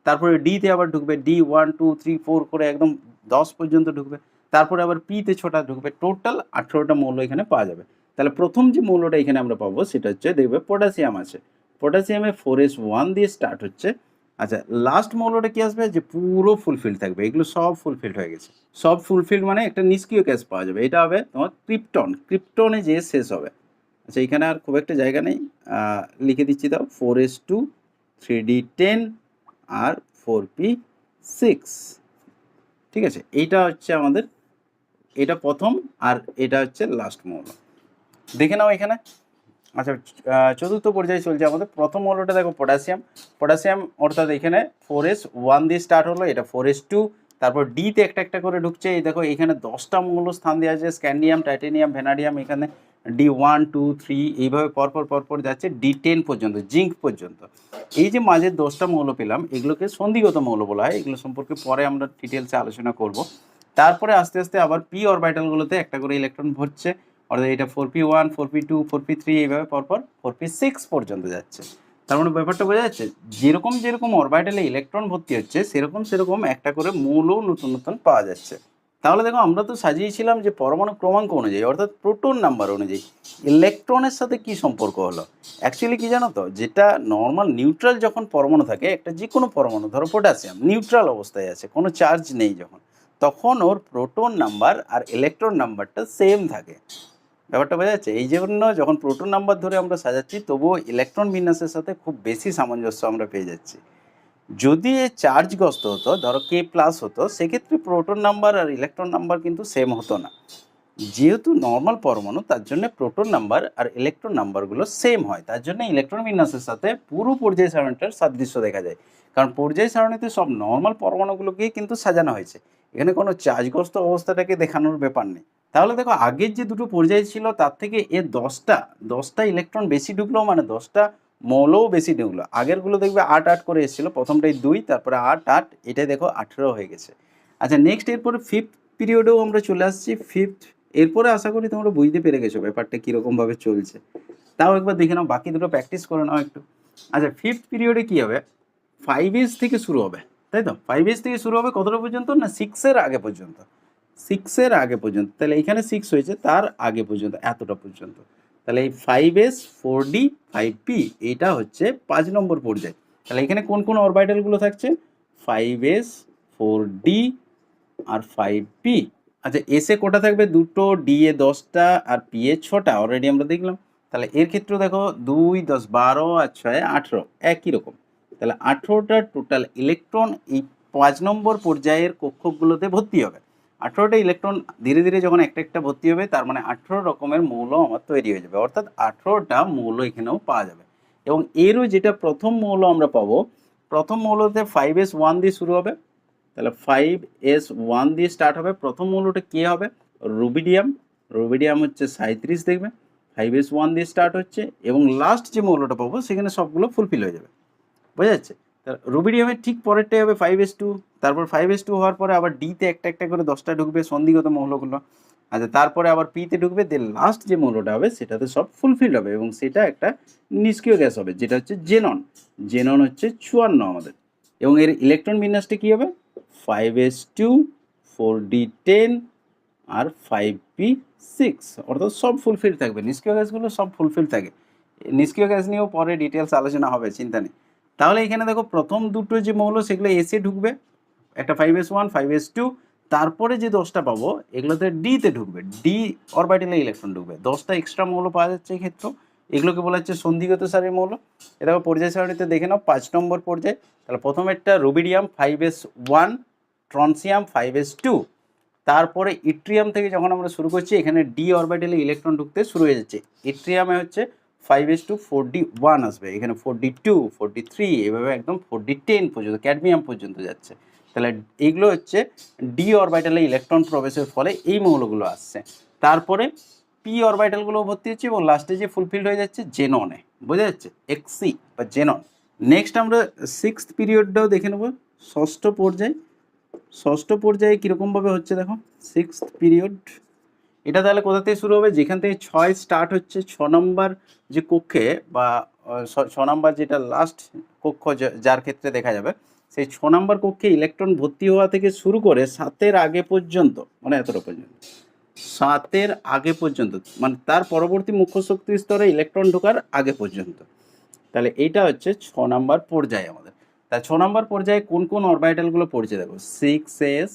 [SPEAKER 1] তারপরে ডিতে আবার ঢুকবে, D1, 2, 3, 4 করে একদম 10 পর্যন্ত ঢুকবে, তারপরে আবার পিতে 6টা ঢুকবে, টোটাল 18টা মৌল এখানে পাওয়া যাবে। তাহলে প্রথম যে মৌলটা এখানে আমরা পাবো সেটা হচ্ছে, দেখবে পটাশিয়াম আছে, পটাশিয়ামে 4s1 দিয়ে স্টার্ট হচ্ছে। আচ্ছা, লাস্ট মৌলটা কি আসবে? যে পুরো ফুলফিল্ড থাকবে, এগুলো সব ফুলফিল্ড হয়ে গেছে। সব ফুলফিল্ড মানে একটা নিষ্ক্রিয় গ্যাস পাওয়া যাবে, এটা হবে তোমার ক্রিপ্টন, ক্রিপ্টনে যে শেষ হবে। আচ্ছা, এখানে আর খুব একটা জায়গা নেই, লিখে দিচ্ছি দাও, 4s2, 3d10 আর 4p6। ঠিক আছে, এইটা হচ্ছে আমাদের, এটা প্রথম আর এটা হচ্ছে লাস্ট মৌল। দেখে নাও এখানে। আচ্ছা, চতুর্থ পর্যায়ে চলছে আমাদের। প্রথম মৌলটা দেখো পটাশিয়াম, পটাশিয়াম অর্থাৎ এখানে 4s1 দিয়ে স্টার্ট হলো, এটা 4s2, তারপর ডিতে একটা একটা করে ঢুকছে। এই দেখো এখানে 10টা মৌল স্থান দেওয়া আছে, স্ক্যান্ডিয়াম, টাইটেনিয়াম, ভ্যানাডিয়াম, এখানে D1, 2, 3 এইভাবে পরপর পরপর যাচ্ছে D10 পর্যন্ত, জিঙ্ক পর্যন্ত। এই যে মাঝের 10টা মৌল পেলাম, এগুলোকে সন্ধিগত মৌল বলা হয়, এগুলো সম্পর্কে পরে আমরা ডিটেলসে আলোচনা করব। তারপরে আস্তে আস্তে আবার পি অরবিটালগুলোতে একটা করে ইলেকট্রন ভরছে, অর্থাৎ এটা 4p1, 4p2, 4p3 এইভাবে পরপর 4p6 পর্যন্ত যাচ্ছে। তার মানে ব্যাপারটা বোঝা যাচ্ছে, যেরকম যেরকম অরবিটালে ইলেকট্রন ভর্তি হচ্ছে সেরকম সেরকম একটা করে মৌলও নতুন নতুন পাওয়া যাচ্ছে। তাহলে দেখো আমরা তো সাজিয়েছিলাম যে পরমাণু ক্রমাঙ্ক অনুযায়ী, অর্থাৎ প্রোটন নাম্বার অনুযায়ী ইলেকট্রনের সাথে কি সম্পর্ক হলো। অ্যাকচুয়ালি কি জানো তো, যেটা নর্মাল নিউট্রাল যখন পরমাণু থাকে, একটা যে কোনো পরমাণু, ধরো পটাশিয়াম নিউট্রাল অবস্থায় আছে, কোনো চার্জ নেই যখন, তখন ওর প্রোটন নাম্বার আর ইলেকট্রন নাম্বারটা সেম থাকে। ব্যাপারটা বোঝা যাচ্ছে? এই জন্য যখন প্রোটন নাম্বার ধরে আমরা সাজাচ্ছি, তবুও ইলেকট্রন বিন্যাসের সাথে খুব বেশি সামঞ্জস্য আমরা পেয়ে যাচ্ছি। যদি এ চার্জগ্রস্ত হতো, ধরো K+ হতো, সেক্ষেত্রে প্রোটন নাম্বার আর ইলেকট্রন নাম্বার কিন্তু সেম হতো না। যেহেতু নর্মাল পরমাণু, তার জন্য প্রোটন নাম্বার আর ইলেকট্রন নাম্বারগুলো সেম হয়, তার জন্য ইলেকট্রন বিন্যাসের সাথে পুরো পর্যায় সারণীটার সাদৃশ্য দেখা যায়। কারণ পর্যায় সারণীতে সব নর্মাল পরমাণুগুলোকেই কিন্তু সাজানো হয়েছে, এখানে কোনো চার্জগ্রস্ত অবস্থাটাকে দেখানোর ব্যাপার নেই। তাহলে দেখো আগের যে দুটো পর্যায় ছিল তার থেকে এর 10টা ইলেকট্রন বেশি ঢুকলো, মানে 10টা মৌলও বেশি ঢুকলো। আগেরগুলো দেখবে 8 করে এসেছিলো, প্রথমটাই 2, তারপরে 8, এটাই দেখো 18 হয়ে গেছে। আচ্ছা, নেক্সট এরপরে ফিফথ পিরিয়ডেও আমরা চলে আসছি। ফিফথ, এরপরে আশা করি তোমরা বুঝতে পেরে গেছো ব্যাপারটা কীরকমভাবে চলছে। তাও একবার দেখে নাও, বাকি দুটো প্র্যাকটিস করে নাও একটু। আচ্ছা, ফিফথ পিরিয়ডে কী হবে? 5s থেকে শুরু হবে, তাই তো? 5s থেকে শুরু হবে কতটা পর্যন্ত না, 6-এর আগে পর্যন্ত, 6-এর আগে পর্যন্ত। তাহলে এখানে 6 হয়েছে, তার আগে পর্যন্ত এতটা পর্যন্ত। তাহলে এই 5s, 4d, 5p এটা হচ্ছে 5 নম্বর পর্যায়। তাহলে এখানে কোন কোন অরবিটালগুলো থাকছে? 5s, 4d আর 5p। আচ্ছা, এসে কোটা থাকবে 2টো, ডি এ 10টা আর পি এ 6টা, অলরেডি আমরা দেখলাম। তাহলে এর ক্ষেত্রে দেখো 2, 10, 12 আর 6, 18 একই রকম। তাহলে 18টা টোটাল ইলেকট্রন এই 5 নম্বর পর্যায়ের কক্ষগুলোতে ভর্তি হবে। 18টা ইলেকট্রন ধীরে ধীরে যখন একটা একটা ভর্তি হবে, তার মানে 18 রকমের মৌল আমার তৈরি হয়ে যাবে, অর্থাৎ 18টা মৌল এখানেও পাওয়া যাবে। এবং এরও যেটা প্রথম মৌল আমরা পাবো, প্রথম মৌলতে 5s1 দিয়ে শুরু হবে, তাহলে 5s1 দিয়ে স্টার্ট হবে। প্রথম মৌলটা কে হবে? রুবিডিয়াম। রুবিডিয়াম হচ্ছে 37 দেখবে, 5s1 দিয়ে স্টার্ট হচ্ছে, এবং লাস্ট যে মৌলটা পাবো সেখানে সবগুলো ফুলফিল হয়ে যাবে, বোঝা যাচ্ছে? রুবিডিয়ামের ঠিক পরেরটাই হবে 5s2, তারপর 5s2 হওয়ার পরে আবার ডিতে একটা একটা করে 10টা ঢুকবে সন্ধিগত মৌলগুলো। আচ্ছা, তারপরে আবার পিতে ঢুকবে, দেন লাস্ট যে মৌলটা হবে সেটাতে সব ফুলফিল হবে, এবং সেটা একটা নিষ্ক্রিয় গ্যাস হবে, যেটা হচ্ছে জেনন। জেনন হচ্ছে 54 আমাদের। এবং এর ইলেকট্রন বিন্যাসটা কী হবে? 5s2, 4d10 আর 5p6, অর্থাৎ সব ফুলফিল থাকবে। নিষ্ক্রিয় গ্যাসগুলো সব ফুলফিল থাকে। নিষ্ক্রিয় গ্যাস নিয়েও পরে ডিটেলস আলোচনা হবে, চিন্তা নেই। তাহলে এখানে দেখো প্রথম দুটো যে মৌল সেগুলো এসে ঢুকবে, একটা 5s1, 5s2, তারপরে যে 10টা পাবো এগুলোতে ডিতে ঢুকবে, ডি অরবিটালে ইলেকট্রন ঢুকবে। 10টা এক্সট্রা মৌল পাওয়া যাচ্ছে এই ক্ষেত্রে, এগুলোকে বলা হচ্ছে সন্ধিগত সারির মৌল। এটা পর্যায় সারণীতে দেখে নাও 5 নম্বর পর্যায়ে। তাহলে প্রথমেরটা রুবিডিয়াম 5s1, ট্রনসিয়াম 5s2, তারপরে ইট্রিয়াম থেকে যখন আমরা শুরু করছি এখানে ডি অরবিটালে ইলেকট্রন ঢুকতে শুরু হয়ে যাচ্ছে। ইট্রিয়ামে হচ্ছে 5s2, 4d1 আসবে, এখানে 4d2, 4d3, এভাবে একদম 4d10 পর্যন্ত, ক্যাডমিয়াম পর্যন্ত যাচ্ছে। তাহলে এইগুলো হচ্ছে ডি অরবিটালে ইলেকট্রন প্রবেশের ফলে এই মৌলগুলো আসছে। তারপরে পি অরবিটালগুলো ভর্তি হচ্ছে, এবং লাস্টে যে ফুলফিল হয়ে যাচ্ছে জেননে, বোঝা যাচ্ছে? এক্সি বা জেনন। নেক্সট আমরা 6th পিরিয়ডটাও দেখে নেব, ষষ্ঠ পর্যায়ে। ষষ্ঠ পর্যায়ে কীরকমভাবে হচ্ছে দেখো 6th পিরিয়ড। এটা তাহলে কোথা থেকে শুরু হবে? যেখান থেকে 6 স্টার্ট হচ্ছে, 6 নম্বর যে কক্ষে বা 6 নম্বর যেটা লাস্ট কক্ষ যার ক্ষেত্রে দেখা যাবে, সেই 6 নম্বর কক্ষে ইলেকট্রন ভর্তি হওয়া থেকে শুরু করে 7-এর আগে পর্যন্ত, মানে এতটা পর্যন্ত, 7-এর আগে পর্যন্ত, মানে তার পরবর্তী মুখ্য শক্তি স্তরে ইলেকট্রন ঢোকার আগে পর্যন্ত। তাহলে এইটা হচ্ছে 6 নম্বর পর্যায়ে আমাদের। তা 6 নম্বর পর্যায়ে কোন কোন অরবিটালগুলো পড়ছে দেখো, 6s,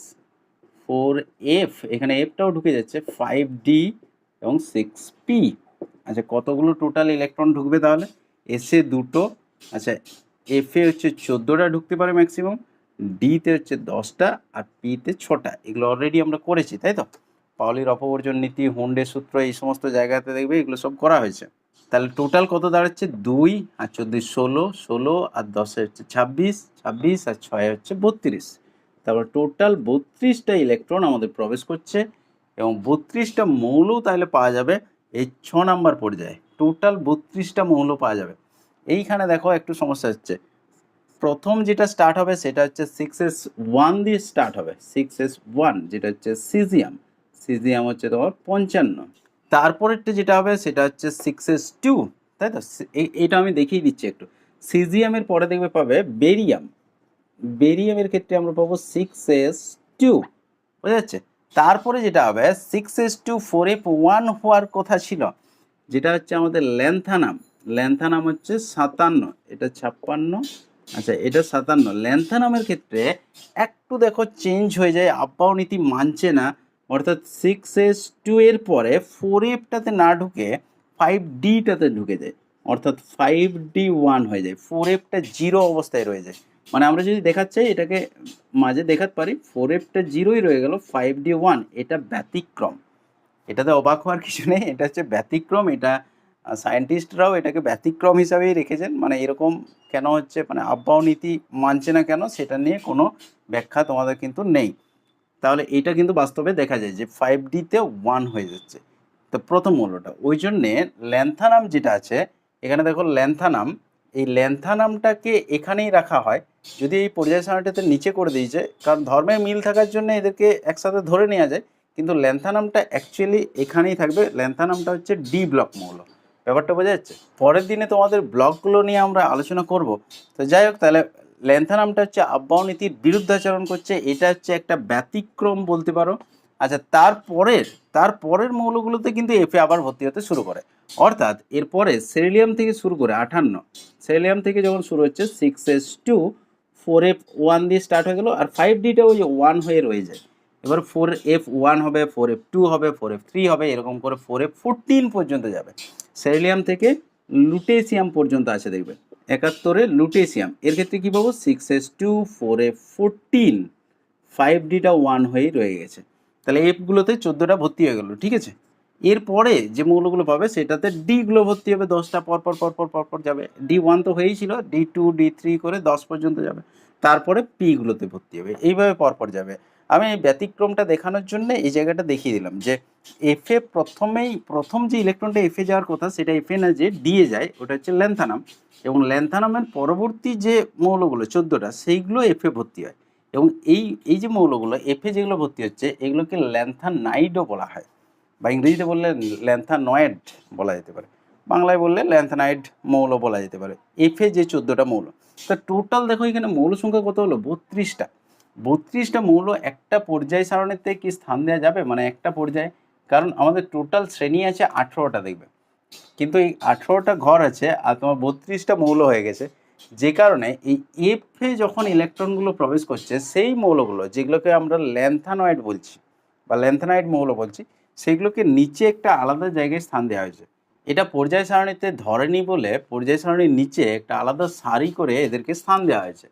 [SPEAKER 1] 4f, এখানে এফটাও ঢুকে যাচ্ছে, 5d এবং 6p। আচ্ছা, কতগুলো টোটাল ইলেকট্রন ঢুকবে তাহলে? এসে দুটো, আচ্ছা এফে হচ্ছে 14টা ঢুকতে পারে ম্যাক্সিমাম, ডিতে হচ্ছে 10টা, আর পিতে 6টা। এগুলো অলরেডি আমরা করেছি, তাই তো? পাওলির অপবর্জন নীতি, হুন্ডের সূত্র, এই সমস্ত জায়গাতে দেখবে এগুলো সব করা হয়েছে। তাহলে টোটাল কত দাঁড়াচ্ছে? 2 আর 14 16, 16 আর 10 হচ্ছে 26, 26 আর 6 হচ্ছে 32। তারপর টোটাল 32টা ইলেকট্রন আমাদের প্রবেশ করছে, এবং 32টা মৌল তাহলে পাওয়া যাবে এই 6 নম্বর পর্যায়ে। টোটাল 32টা মৌল পাওয়া যাবে। এইখানে দেখো একটু সমস্যা হচ্ছে, প্রথম যেটা স্টার্ট হবে সেটা হচ্ছে 6s1 দিয়ে স্টার্ট হবে, 6s1 যেটা হচ্ছে সিজিয়াম। সিজিয়াম হচ্ছে তোমার 55। তারপরেরটা যেটা হবে সেটা হচ্ছে 6s2, তাই তো? এইটা আমি দেখিয়ে দিচ্ছি একটু। সিজিয়ামের পরে দেখবে পাবে বেরিয়াম। বেরিয়ামের ক্ষেত্রে আমরা পাবো 6s2, বোঝা যাচ্ছে? তারপরে যেটা হবে 6s2, 4f1 হওয়ার কথা ছিল, যেটা হচ্ছে আমাদের ল্যান্থানাম। ল্যান্থানাম হচ্ছে 57, এটা 56, আচ্ছা এটা 57। ল্যান্থানামের ক্ষেত্রে একটু দেখো চেঞ্জ হয়ে যায়, আব্বাও নীতি মানছে না, অর্থাৎ 6s2 এর পরে 4fটাতে না ঢুকে 5dটাতে ঢুকে যায়, অর্থাৎ 5d1 হয়ে যায়, 4fটা 0 অবস্থায় রয়ে যায়। মানে আমরা যদি দেখাতে চাই এটাকে মাঝে দেখাতে পারি, 4fটা 0ই রয়ে গেল, 5d1, এটা ব্যতিক্রম। এটাতে অবাক হওয়ার কিছু নেই, এটা হচ্ছে ব্যতিক্রম। এটা সায়েন্টিস্টরাও এটাকে ব্যতিক্রম হিসাবেই রেখেছেন। মানে এরকম কেন হচ্ছে, মানে আব্বাও নীতি মানছে না কেন, সেটা নিয়ে কোনো ব্যাখ্যা তোমাদের কিন্তু নেই। তাহলে এটা কিন্তু বাস্তবে দেখা যায় যে 5dতে 1 হয়ে যাচ্ছে। তো প্রথম মৌলটা, ওই জন্যে ল্যান্থানাম যেটা আছে এখানে দেখো, ল্যান্থানাম, এই ল্যান্থানামটাকে এখানেই রাখা হয়। যদি এই পর্যায় সারণীটাতে নিচে করে দিয়েছে, কারণ ধর্মের মিল থাকার জন্য এদেরকে একসাথে ধরে নেওয়া যায়, কিন্তু ল্যান্থানামটা অ্যাকচুয়ালি এখানেই থাকবে। ল্যান্থানামটা হচ্ছে ডি ব্লক মৌল, ব্যাপারটা বোঝা যাচ্ছে? পরের দিনে তোমাদের ব্লকগুলো নিয়ে আমরা আলোচনা করব। তো যাই হোক, তাহলে ল্যান্থানামটা হচ্ছে আব্বাও নীতির বিরুদ্ধাচরণ করছে, এটা হচ্ছে একটা ব্যতিক্রম বলতে পারো। আচ্ছা, তারপরের মৌলগুলোতে কিন্তু এফে আবার ভর্তি হতে শুরু করে, অর্থাৎ এরপরে সেরিলিয়াম থেকে শুরু করে 58, সেরিলিয়াম থেকে যখন শুরু হচ্ছে 6s2, 4f1 দিয়ে স্টার্ট হয়ে গেল, আর 5dটা ওই 1 হয়ে রয়ে যায়। এবার 4f1 হবে, 4f2 হবে, 4f3 হবে, এরকম করে 4f14 পর্যন্ত যাবে। সেরিলিয়াম থেকে লুটেসিয়াম পর্যন্ত আছে দেখবে। 71 লুটেসিয়াম, এর ক্ষেত্রে কী পাবো 6s2 4f14, 5d-টা 1 হয়েই রয়ে গেছে। তাহলে এফগুলোতে 14টা ভর্তি হয়ে গেল, ঠিক আছে। এরপরে যে মৌলগুলো পাবে সেটাতে ডিগুলো ভর্তি হবে, 10টা পরপর পরপর পরপর যাবে। D1 তো হয়েই ছিল, D2 D3 করে 10 পর্যন্ত যাবে, তারপরে পিগুলোতে ভর্তি হবে, এইভাবে পরপর যাবে। আমি এই ব্যতিক্রমটা দেখানোর জন্য এই জায়গাটা দেখিয়ে দিলাম যে এফে প্রথম যে ইলেকট্রনটা এফে যাওয়ার কথা সেটা এফে না যে ডিয়ে যায়, ওটা হচ্ছে ল্যান্থানাম, এবং ল্যান্থানামের পরবর্তী যে মৌলগুলো 14টা সেইগুলো এফে ভর্তি হয়। এবং এই যে মৌলগুলো এফে যেগুলো ভর্তি হচ্ছে এগুলোকে ল্যান্থানাইডও বলা হয়, বা ইংরেজিতে বললে ল্যান্থানয়েড বলা যেতে পারে, বাংলায় বললে ল্যান্থানাইড মৌল বলা যেতে পারে। এফে যে 14টা মৌল, তা টোটাল দেখো এখানে মৌল সংখ্যা কত হলো 32টা। 32টা মৌল একটা পর্যায় সারণীতে কি স্থান দেওয়া যাবে, মানে একটা পর্যায়ে, কারণ আমাদের টোটাল শ্রেণী আছে 18টা দেখবে, কিন্তু এই 18টা ঘর আছে আর তোমার 32টা মৌল হয়ে গেছে, যে কারণে এই এফে যখন ইলেকট্রনগুলো প্রবেশ করছে সেই মৌলগুলো যেগুলোকে আমরা ল্যান্থানয়েড বলছি বা ল্যান্থানাইড মৌল বলছি, সেগুলোকে নিচে একটা আলাদা জায়গায় স্থান দেওয়া হয়েছে। এটা পর্যায় সারণীতে ধরেনি বলে পর্যায় সারণীর নিচে একটা আলাদা সারি করে এদেরকে স্থান দেওয়া হয়েছে।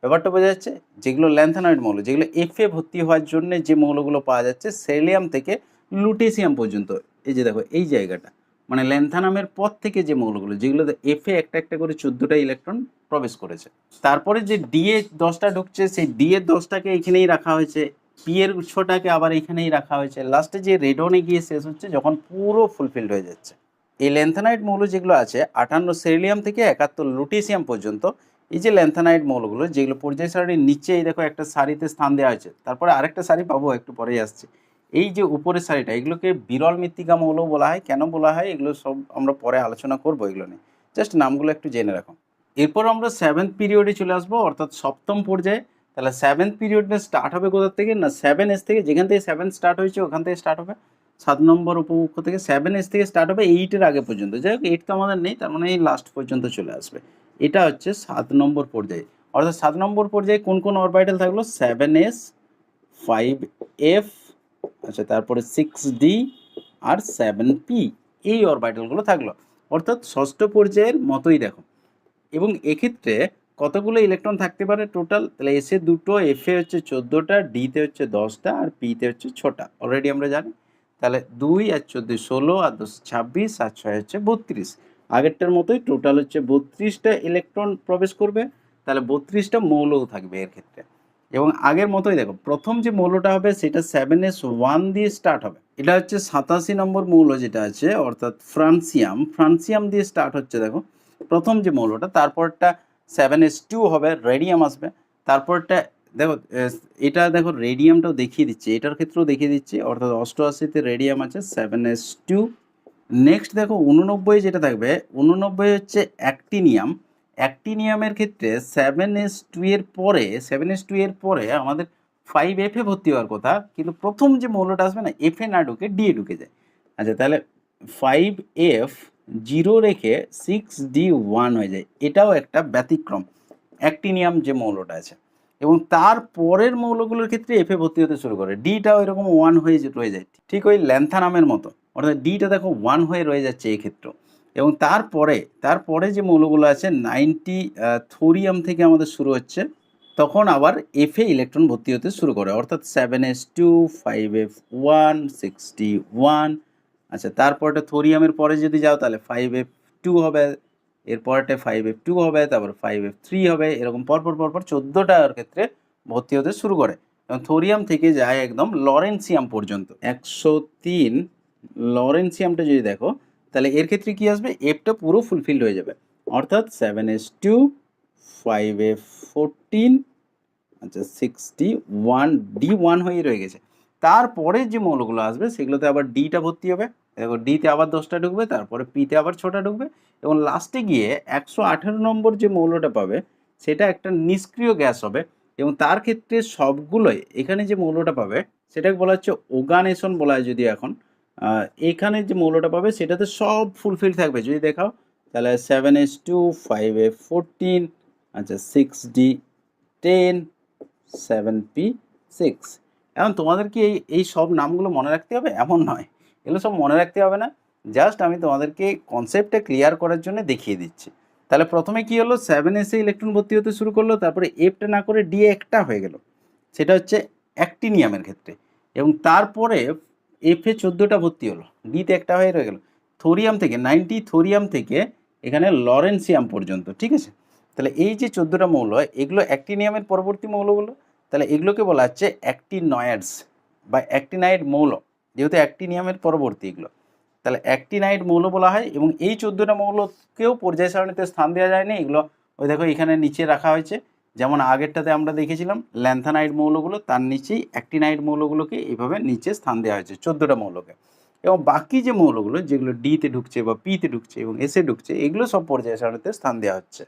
[SPEAKER 1] ব্যাপারটা বোঝা যাচ্ছে? যেগুলো ল্যান্থানয়েড মৌল, যেগুলো এফে ভর্তি হওয়ার জন্য যে মৌলগুলো পাওয়া যাচ্ছে সেলিয়াম থেকে লুটেসিয়াম পর্যন্ত, এই যে দেখো এই জায়গাটা, মানে ল্যান্থানামের পর থেকে যে মৌলগুলো যেগুলো এফে একটা একটা করে 14টা ইলেকট্রন প্রবেশ করেছে, তারপরে যে ডি এ 10টা ঢুকছে সেই ডি এর 10টাকে এখানেই রাখা হয়েছে, পি এর 6টাকে আবার এখানেই রাখা হয়েছে, লাস্টে যে রেডনে গিয়ে শেষ হচ্ছে যখন পুরো ফুলফিলড হয়ে যাচ্ছে। এই ল্যান্থানাইড মৌল যেগুলো আছে 58 সেলিয়াম থেকে 71 লুটেসিয়াম পর্যন্ত, এই যে ল্যান্থানাইড মৌলগুলো যেগুলো পর্যায় সারির নিচে এই দেখো একটা সারিতে স্থান দেওয়া হয়েছে, তারপরে আরেকটা সারি পাবো একটু পরেই আসছে, এই যে উপরের সারিটা এগুলোকে বিরল মৃত্তিকা মৌল বলা হয়। কেন বলা হয় এগুলো সব আমরা পরে আলোচনা করবো, এগুলো নিয়ে জাস্ট নামগুলো একটু জেনে রাখো। এরপর আমরা 7th পিরিয়ডে চলে আসবো, অর্থাৎ সপ্তম পর্যায়ে। তাহলে 7th পিরিয়ডটা স্টার্ট হবে কোথা থেকে না 7s থেকে, যেখান থেকে 7 স্টার্ট হয়েছে ওখান থেকে স্টার্ট হবে, 7 নম্বর উপকক্ষ থেকে 7s থেকে স্টার্ট হবে 8-এর আগে পর্যন্ত। যাই হোক 8 তো আমাদের নেই, তার মানে এই লাস্ট পর্যন্ত চলে আসবে। এটা হচ্ছে 7 নম্বর পর্যায়ে। অর্থাৎ 7 নম্বর পর্যায়ে কোন কোন অরবিটাল থাকলো 7s 5f, আচ্ছা তারপরে 6d আর 7p, এই অরবিটালগুলো থাকলো, অর্থাৎ ষষ্ঠ পর্যায়ের মতোই দেখো। এবং এক্ষেত্রে কতগুলো ইলেকট্রন থাকতে পারে টোটাল, তাহলে এসে দুটো, এফে হচ্ছে 14টা, ডিতে হচ্ছে 10টা আর পিতে হচ্ছে 6টা, অলরেডি আমরা জানি। তাহলে 2 আর 14 16 আর 10 26 আর 6 হচ্ছে 32, আগেরটার মতোই টোটাল হচ্ছে 32টা ইলেকট্রন প্রবেশ করবে, তাহলে 32টা মৌলও থাকবে এর ক্ষেত্রে। এবং আগের মতোই দেখো প্রথম যে মৌলটা হবে সেটা 7s1 দিয়ে স্টার্ট হবে, এটা হচ্ছে 87 নম্বর মৌল যেটা আছে, অর্থাৎ ফ্রান্সিয়াম দিয়ে স্টার্ট হচ্ছে দেখো প্রথম যে মৌলটা। তারপরটা 7s2 হবে, রেডিয়াম আসবে। তারপরটা দেখো এটা দেখো রেডিয়ামটাও দেখিয়ে দিচ্ছে, এটার ক্ষেত্রেও দেখিয়ে দিচ্ছে, অর্থাৎ 88-তে রেডিয়াম আছে 7s2। নেক্সট দেখো 89 যেটা থাকবে, 89 হচ্ছে অ্যাক্টিনিয়ামের ক্ষেত্রে 7s2 এর পরে আমাদের 5f-এ ভর্তি হওয়ার কথা, কিন্তু প্রথম যে মৌলটা আসবে না এফে না ঢুকে ডি এ ঢুকে যায়। আচ্ছা তাহলে 5f 0 রেখে 6d1 হয়ে যায়, এটাও একটা ব্যতিক্রম অ্যাক্টিনিয়াম যে মৌলটা আছে। এবং তার পরের মৌলগুলোর ক্ষেত্রে এফে ভর্তি হতে শুরু করে, ডিটাও এরকম 1 হয়ে রয়ে যায়, ঠিক ওই ল্যান্থানামের মতো, অর্থাৎ ডিটা দেখো 1 হয়ে রয়ে যাচ্ছে এই ক্ষেত্রে। এবং তারপরে যে মৌলগুলো আছে 90 থোরিয়াম থেকে আমাদের শুরু হচ্ছে, তখন আবার এফে ইলেকট্রন ভর্তি হতে শুরু করে, অর্থাৎ 7s2 5f1 6d1। আচ্ছা তারপরটা থোরিয়ামের পরে যদি যাও তাহলে 5f2 হবে, এরপরটা 5f2 হবে, তারপর 5f3 হবে, এরকম পরপর 14টার ক্ষেত্রে ভর্তি হতে শুরু করে। এবং থোরিয়াম থেকে যায় একদম লরেন্সিয়াম পর্যন্ত, 103 লরেন্সিয়ামটা যদি দেখো তাহলে এর ক্ষেত্রে কি আসবে, এফটা পুরো ফুলফিলড হয়ে যাবে, অর্থাৎ 7s2 5f14, আচ্ছা 6d1, d1 হয়ে রয়ে গেছে। তারপরে যে মৌলগুলো আসবে সেগুলোতে আবার ডিটা ভর্তি হবে, দেখো ডিতে আবার 10টা ঢুকবে, তারপরে পিতে আবার 6টা ঢুকবে, এবং লাস্টে গিয়ে 118 নম্বর যে মৌলটা পাবে সেটা একটা নিষ্ক্রিয় গ্যাস হবে। এবং তার ক্ষেত্রে সবগুলোই এখানে যে মৌলটা পাবে সেটাকে বলা হচ্ছে ওগানেশন বলা হয়। যদি এখন এখানে যে মৌলটা পাবে সেটাতে সব ফুলফিল থাকবে, যদি দেখাও তাহলে 7s2 5f14, আচ্ছা 6d10 7p6। এখন তোমাদের কি এই সব নামগুলো মনে রাখতে হবে এমন নয়, এগুলো সব মনে রাখতে হবে না, জাস্ট আমি তোমাদেরকে কনসেপ্টটা ক্লিয়ার করার জন্য দেখিয়ে দিচ্ছি। তাহলে প্রথমে কি হলো, 7s ইলেকট্রন ভর্তি হতে শুরু করলো, তারপরে এফটা না করে ডি একটা হয়ে গেল, সেটা হচ্ছে অ্যাক্টিনিয়ামের ক্ষেত্রে, এবং তারপরে এফে 14টা ভর্তি হলো, ডিতে একটা হয়ে রয়ে গেল। থোরিয়াম থেকে 90 থোরিয়াম থেকে এখানে লরেন্সিয়াম পর্যন্ত, ঠিক আছে। তাহলে এই যে 14টা মৌল এগুলো অ্যাক্টিনিয়ামের পরবর্তী মৌলগুলো, তাহলে এগুলোকে বলা হচ্ছে অ্যাক্টিনয়েডস বা অ্যাক্টিনাইড মৌল, যেহেতু অ্যাক্টিনিয়ামের পরবর্তী এগুলো, তাহলে অ্যাক্টিনাইড মৌল বলা হয়। এবং এই 14টা মৌলকেও পর্যায় সারণীতে স্থান দেওয়া যায়নি, এগুলো ওই দেখো এখানে নিচে রাখা হয়েছে, যেমন আগেরটাতে আমরা দেখেছিলাম ল্যান্থানাইড মৌলগুলো, তার নিচেই অ্যাক্টিনাইড মৌলগুলোকে এইভাবে নিচে স্থান দেওয়া হয়েছে 14টা মৌলকে। এবং বাকি যে মৌলগুলো যেগুলো ডিতে ঢুকছে বা পিতে ঢুকছে এবং এসে ঢুকছে, এগুলো সব পর্যায় সারণীতে স্থান দেওয়া হচ্ছে।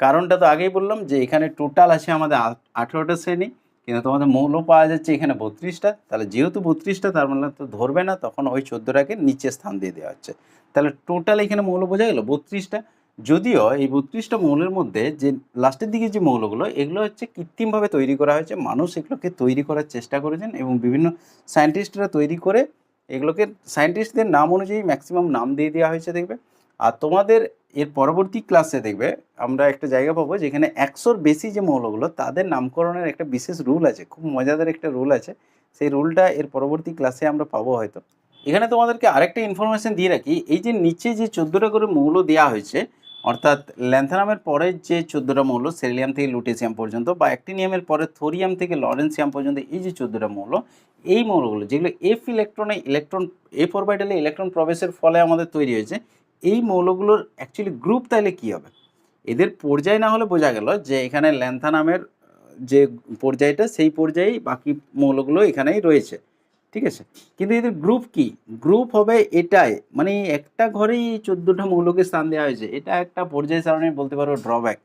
[SPEAKER 1] কারণটা তো আগেই বললাম যে এখানে টোটাল আছে আমাদের 18টা শ্রেণী, কিন্তু তোমাদের মৌল পাওয়া যাচ্ছে এখানে 32টা। তাহলে যেহেতু 32টা, তার মানে তো ধরবে না, তখন ওই 14টাকে নিচে স্থান দিয়ে দেওয়া হচ্ছে। তাহলে টোটাল এখানে মৌল বোঝা গেল 32টা। যদিও এই 32টা মৌলের মধ্যে যে লাস্টের দিকে যে মৌলগুলো, এগুলো হচ্ছে কৃত্রিমভাবে তৈরি করা হয়েছে, মানুষ এগুলোকে তৈরি করার চেষ্টা করেছেন এবং বিভিন্ন সায়েন্টিস্টরা তৈরি করে এগুলোকে সায়েন্টিস্টদের নাম অনুযায়ী ম্যাক্সিমাম নাম দিয়ে দেওয়া হয়েছে, দেখবে। আর তোমাদের এর পরবর্তী ক্লাসে দেখবে আমরা একটা জায়গা পাবো যেখানে 100-র বেশি যে মৌলগুলো তাদের নামকরণের একটা বিশেষ রুল আছে, খুব মজাদার একটা রুল আছে। সেই রুলটা এর পরবর্তী ক্লাসে আমরা পাবো হয়তো। এখানে তোমাদেরকে আরেকটা ইনফরমেশন দিয়ে রাখি, এই যে নিচে যে 14টা করে মৌল দেওয়া হয়েছে, অর্থাৎ ল্যান্থানামের পরে যে 14টা মৌল সেলিয়াম থেকে লুটেসিয়াম পর্যন্ত, বা অ্যাক্টিনিয়ামের পরে থোরিয়াম থেকে লরেন্সিয়াম পর্যন্ত, এই যে 14টা মৌল, এই মৌলগুলো যেগুলো এফ অরবিটালে ইলেকট্রন প্রবেশের ফলে আমাদের তৈরি হয়েছে, এই মৌলগুলোর অ্যাকচুয়ালি গ্রুপ তাহলে কী হবে? এদের পর্যায় না হলে বোঝা গেল যে এখানে ল্যান্থানামের যে পর্যায়টা, সেই পর্যায়েই বাকি মৌলগুলো এখানেই রয়েছে, ঠিক আছে। কিন্তু এদের গ্রুপ কি? গ্রুপ হবে এটাই, মানে একটা ঘরেই 14টা মৌলকে স্থান দেওয়া হয়েছে, এটা একটা পর্যায় সারণী বলতে পারো ড্রব্যাক।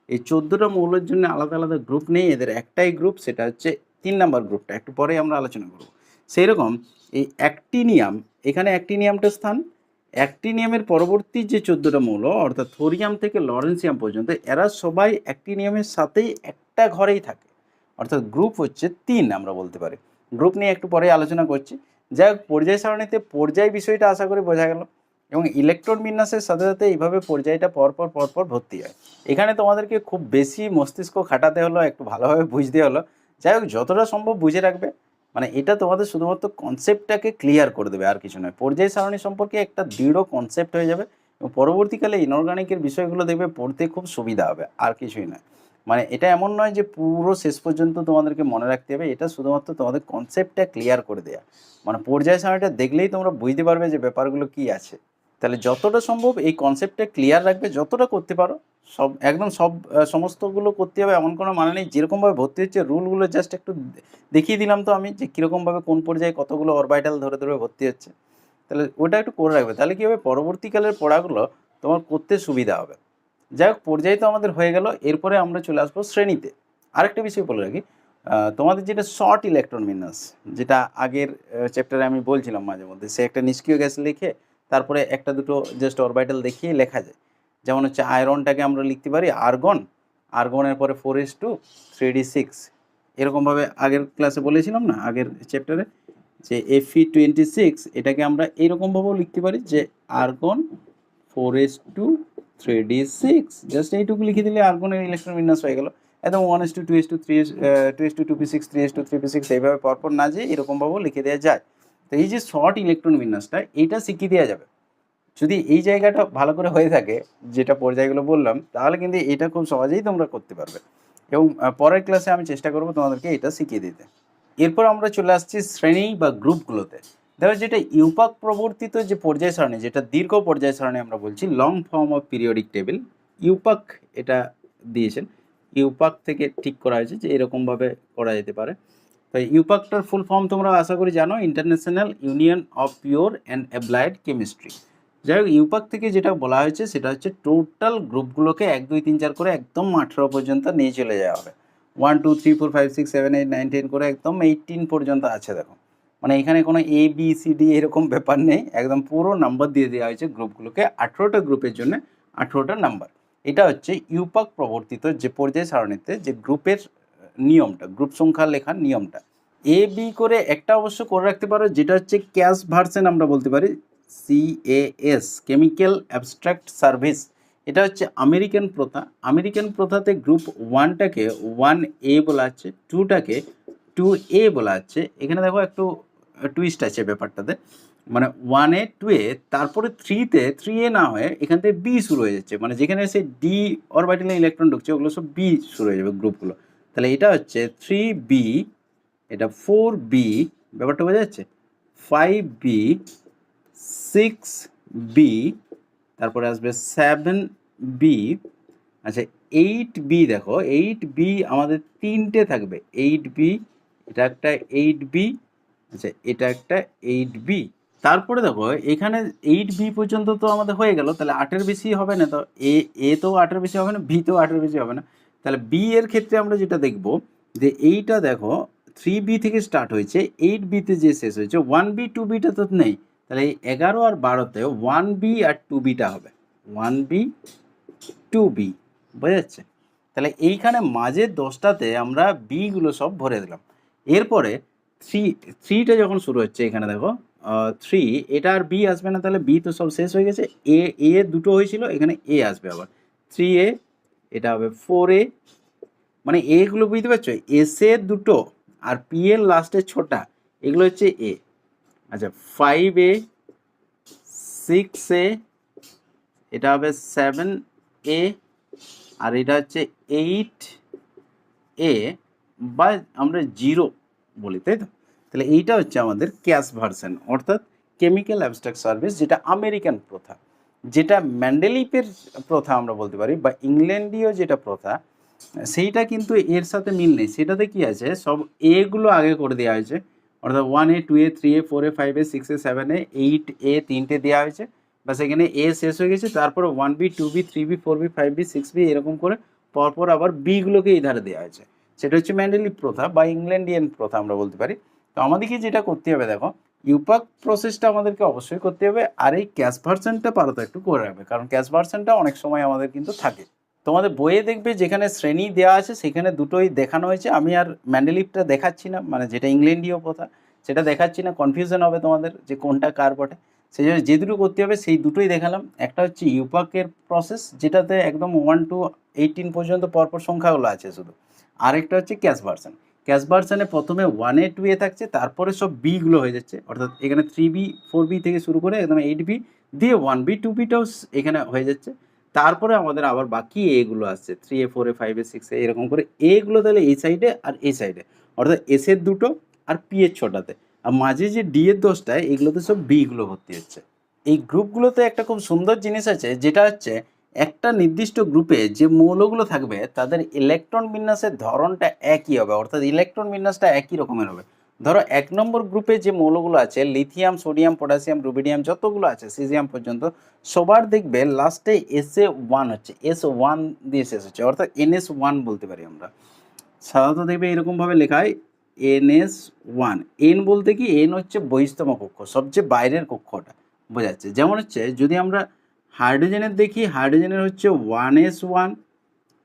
[SPEAKER 1] এই 14টা মৌলের জন্য আলাদা আলাদা গ্রুপ নেই, এদের একটাই গ্রুপ, সেটা হচ্ছে 3 নাম্বার গ্রুপটা, একটু পরে আমরা আলোচনা করব। সেই রকম এই অ্যাক্টিনিয়াম, এখানে অ্যাক্টিনিয়ামটা স্থান, অ্যাক্টিনিয়ামের পরবর্তী যে 14টা মৌল অর্থাৎ থোরিয়াম থেকে লরেন্সিয়াম পর্যন্ত, এরা সবাই অ্যাক্টিনিয়ামের সাথেই একটা ঘরেই থাকে, অর্থাৎ গ্রুপ হচ্ছে 3 আমরা বলতে পারি। গ্রুপ নিয়ে একটু পরে আলোচনা করছি। যাই হোক, পর্যায় সারণীতে পর্যায় বিষয়টা আশা করি বোঝা গেল, এবং ইলেকট্রন বিন্যাসের সাথে সাথে এইভাবে পর্যায়টা পরপর ভর্তি হয়। এখানে তোমাদেরকে খুব বেশি মস্তিষ্ক খাটাতে হলো, একটু ভালোভাবে বুঝতে হলো। যাই হোক, যতটা সম্ভব বুঝে রাখবে, মানে এটা তোমাদের শুধুমাত্র কনসেপ্টটাকে ক্লিয়ার করে দেবে, আর কিছু নয়। পর্যায় সারণী সম্পর্কে একটা দৃঢ় কনসেপ্ট হয়ে যাবে, এবং পরবর্তীকালে ইনঅর্গানিকের বিষয়গুলো দেখবে পড়তে খুব সুবিধা হবে, আর কিছুই নয়। মানে এটা এমন নয় যে পুরো শেষ পর্যন্ত তোমাদেরকে মনে রাখতে হবে, এটা শুধুমাত্র তোমাদের কনসেপ্টটা ক্লিয়ার করে দেয়া, মানে পর্যায় সারণীটা দেখলেই তোমরা বুঝতে পারবে যে ব্যাপারগুলো কি আছে। তাহলে যতটা সম্ভব এই কনসেপ্টটা ক্লিয়ার রাখবে, যতটা করতে পারো। একদম সমস্তগুলো করতে হবে এমন কোনো মানে নেই। যেরকমভাবে ভর্তি হচ্ছে রুলগুলো জাস্ট একটু দেখিয়ে দিলাম তো আমি, যে কীরকমভাবে কোন পর্যায়ে কতগুলো অরবাইটাল ধরে ধরে ভর্তি হচ্ছে। তাহলে ওটা একটু করে রাখবে, তাহলে কী হবে, পরবর্তীকালের পড়াগুলো তোমার করতে সুবিধা হবে। যাই হোক, পর্যায় তো আমাদের হয়ে গেল, এরপরে আমরা চলে আসবো শ্রেণীতে। আরেকটা বিষয় বলে রাখি, তোমাদের যেটা শর্ট ইলেকট্রন বিন্যাস, যেটা আগের চ্যাপ্টারে আমি বলছিলাম মাঝে মধ্যে, সে একটা নিষ্ক্রিয় গ্যাস লিখে তারপরে একটা দুটো জাস্ট অরবাইটাল দেখিয়ে লেখা যায়। যেমন হচ্ছে আয়রনটাকে আমরা লিখতে পারি আর্গন, আর্গনের পরে 4s2 3d6, এরকমভাবে আগের ক্লাসে বলেছিলাম না, আগের চ্যাপ্টারে, যে Fe26, এটাকে আমরা এইরকমভাবেও লিখতে পারি যে আর্গন 4s2 3d6, জাস্ট এইটুকু লিখে দিলে আর্গনের ইলেকট্রন বিন্যাস হয়ে গেল। একদম 1s2 2s2 2s2 2p6 3s2 3p6 এইভাবে পরপর না যে এরকমভাবেও লিখে দেওয়া যায়। তো এই যে শর্ট ইলেকট্রন বিন্যাসটা, এইটা শিখিয়ে দেওয়া যাবে যদি এই জায়গাটা ভালো করে হয়ে থাকে, যেটা পর্যায়গুলো বললাম, তাহলে কিন্তু এটা খুব সহজেই তোমরা করতে পারবে, এবং পরের ক্লাসে আমি চেষ্টা করবো তোমাদেরকে এটা শিখিয়ে দিতে। এরপর আমরা চলে আসছি শ্রেণী বা গ্রুপগুলোতে। দেখো, যেটা ইউপাক প্রবর্তিত যে পর্যায় সারণী, যেটা দীর্ঘ পর্যায় সারণী আমরা বলছি, long form of periodic table, IUPAC এটা দিয়েছেন, ইউপাক থেকে ঠিক করা হয়েছে যে এরকমভাবে করা যেতে পারে। তো ইউপাকটার ফুল ফর্ম তোমরা আশা করি জানো, international union of pure and applied chemistry. যাই হোক, ইউপাক থেকে যেটা বলা হয়েছে সেটা হচ্ছে টোটাল গ্রুপগুলোকে 1 2 3 4 করে একদম 18 পর্যন্ত নিয়ে চলে যাওয়া হবে। 1 2 3 4 5 6 7 8 9 10 করে একদম 18 পর্যন্ত আছে। দেখো, মানে এখানে কোনো ABCD এরকম ব্যাপার নেই, একদম পুরো নাম্বার দিয়ে দেওয়া হয়েছে গ্রুপগুলোকে, 18টা গ্রুপের জন্য 18টা নাম্বার। এটা হচ্ছে ইউপাক প্রবর্তিত যে পর্যায় সারণীতে যে গ্রুপের নিয়মটা, গ্রুপ সংখ্যা লেখার নিয়মটা। AB করে একটা অবশ্য করে রাখতে পারো, যেটা হচ্ছে ক্যাশ ভার্সন আমরা বলতে পারি, CAS, কেমিক্যাল অ্যাবস্ট্রাক্ট সার্ভিস। এটা হচ্ছে আমেরিকান প্রথা। আমেরিকান প্রথাতে গ্রুপ 1টাকে 1A বলা হচ্ছে, 2টাকে 2A বলা হচ্ছে। এখানে দেখো একটু টুইস্ট আছে ব্যাপারটাতে, মানে 1A 2A, তারপরে 3তে 3A না হয়ে এখান থেকে B শুরু হয়ে যাচ্ছে, মানে যেখানে এসে ডি অরবিটালে ইলেকট্রন ঢুকছে ওগুলো সব B শুরু হয়ে যাবে গ্রুপগুলো। তাহলে এটা হচ্ছে 3B, এটা 4B, ব্যাপারটা বোঝা যাচ্ছে, 5B, 6B, তারপরে আসবে 7B, আচ্ছা 8B, দেখো 8B আমাদের 3টে থাকবে, 8B, এটা একটা 8B, আচ্ছা এটা একটা 8B। তারপরে দেখো এখানে 8B পর্যন্ত তো আমাদের হয়ে গেল, তাহলে 8-এর বেশি হবে না, তো এ তো 8-এর বেশি হবে না, বি তো 8-এর বেশি হবে না। তাহলে বি এর ক্ষেত্রে আমরা যেটা দেখব যে এইটা দেখো 3B থেকে স্টার্ট হয়েছে, 8Bতে যে শেষ হয়েছে, 1B 2Bটা তো নেই, তাহলে এই 11 আর 12তে 1B আর 2Bটা হবে, 1B 2B, বোঝা যাচ্ছে। তাহলে এইখানে মাঝের 10টাতে আমরা বিগুলো সব ভরে দিলাম। এরপরে থ্রিটা যখন শুরু হচ্ছে, এখানে দেখো 3, এটা আর বি আসবে না, তাহলে বি তো সব শেষ হয়ে গেছে, এ দুটো হয়েছিল, এখানে এ আসবে আবার 3A, এটা হবে 4A, মানে এগুলো বুঝতে পারছো, এস এর দুটো আর পি এর লাস্টের ছোটা, এগুলো হচ্ছে এ। আচ্ছা 5A, 6A, এটা হবে 7A, আর এটা হচ্ছে 8A, বা আমরা 0 বলি, তাই তো। তাহলে এইটা হচ্ছে আমাদের ক্যাশ ভার্সন, অর্থাৎ কেমিক্যাল অ্যাবস্ট্রাক্ট সার্ভিস, যেটা আমেরিকান প্রথা। যেটা ম্যান্ডেলিপের প্রথা আমরা বলতে পারি, বা ইংল্যান্ডীয় যেটা প্রথা, সেইটা কিন্তু এর সাথে মিল নেই। সেটাতে কি আছে, সব এগুলো আগে করে দেওয়া হয়েছে, অর্থাৎ 1A 2A 3A 4A 5A 6A 7A 8A 3টে দেওয়া হয়েছে, বা সেখানে এ শেষ হয়ে গেছে, তারপরে 1B 2B 3B 4B 5B 6B এরকম করে পরপর আবার বিগুলোকে এই ধারে দেওয়া হয়েছে। সেটা হচ্ছে ম্যান্ডেলিপ প্রথা বা ইংল্যান্ডিয়ান প্রথা আমরা বলতে পারি। তো আমাদেরকে যেটা করতে হবে, দেখো ইউপাক প্রসেসটা আমাদেরকে অবশ্যই করতে হবে, আর এই ক্যাশ ভার্সনটা পারো তো একটু করে রাখবে, কারণ ক্যাশ ভার্সনটা অনেক সময় আমাদের কিন্তু থাকে। তোমাদের বইয়ে দেখবে যেখানে শ্রেণী দেওয়া আছে সেখানে দুটোই দেখানো হয়েছে, আমি আর ম্যান্ডেলিপটা দেখাচ্ছি না, মানে যেটা ইংল্যান্ডীয় প্রথা সেটা দেখাচ্ছি না, কনফিউশন হবে তোমাদের যে কোনটা কার বটে। সেই জন্য যে দুটো করতে হবে সেই দুটোই দেখালাম। একটা হচ্ছে ইউপাকের প্রসেস, যেটাতে একদম 1 to 18 পর্যন্ত পরপর সংখ্যাগুলো আছে শুধু। আরেকটা হচ্ছে ক্যাশ ভার্সন। ক্যাশ ভার্সনে প্রথমে 1A 2A থাকছে, তারপরে সব বিগুলো হয়ে যাচ্ছে, অর্থাৎ এখানে 3B 4B থেকে শুরু করে একদম 8B দিয়ে 1B 2Bটাও এখানে হয়ে যাচ্ছে। তারপরে আমাদের আবার বাকি এগুলো আসছে 3A 4A 5A 6A, এরকম করে এগুলো তাহলে এই সাইডে আর এই সাইডে, অর্থাৎ এস এর দুটো আর পি এর ছোটাতে, আর মাঝে যে ডি এর দশটায় এগুলোতে সব বিগুলো ভর্তি হচ্ছে। এই গ্রুপগুলোতে একটা খুব সুন্দর জিনিস আছে, যেটা হচ্ছে একটা নির্দিষ্ট গ্রুপে যে মৌলগুলো থাকবে তাদের ইলেকট্রন বিন্যাসের ধরনটা একই হবে, অর্থাৎ ইলেকট্রন বিন্যাসটা একই রকমের হবে। ধরো 1 নম্বর গ্রুপে যে মৌলগুলো আছে, লিথিয়াম, সোডিয়াম, পটাশিয়াম, রুবিডিয়াম, যতগুলো আছে সিজিয়াম পর্যন্ত, সবার দেখবে লাস্টে SA1 হচ্ছে, S1 দিয়ে শেষ হচ্ছে, অর্থাৎ NS1 বলতে পারি আমরা। সাধারণত দেখবে এরকমভাবে লেখা হয় NS1। এন বলতে কি, এন হচ্ছে বহিস্তম কক্ষ, সবচেয়ে বাইরের কক্ষটা বোঝাচ্ছে। যেমন হচ্ছে যদি আমরা হাইড্রোজেনের দেখি, হাইড্রোজেনের হচ্ছে 1S1,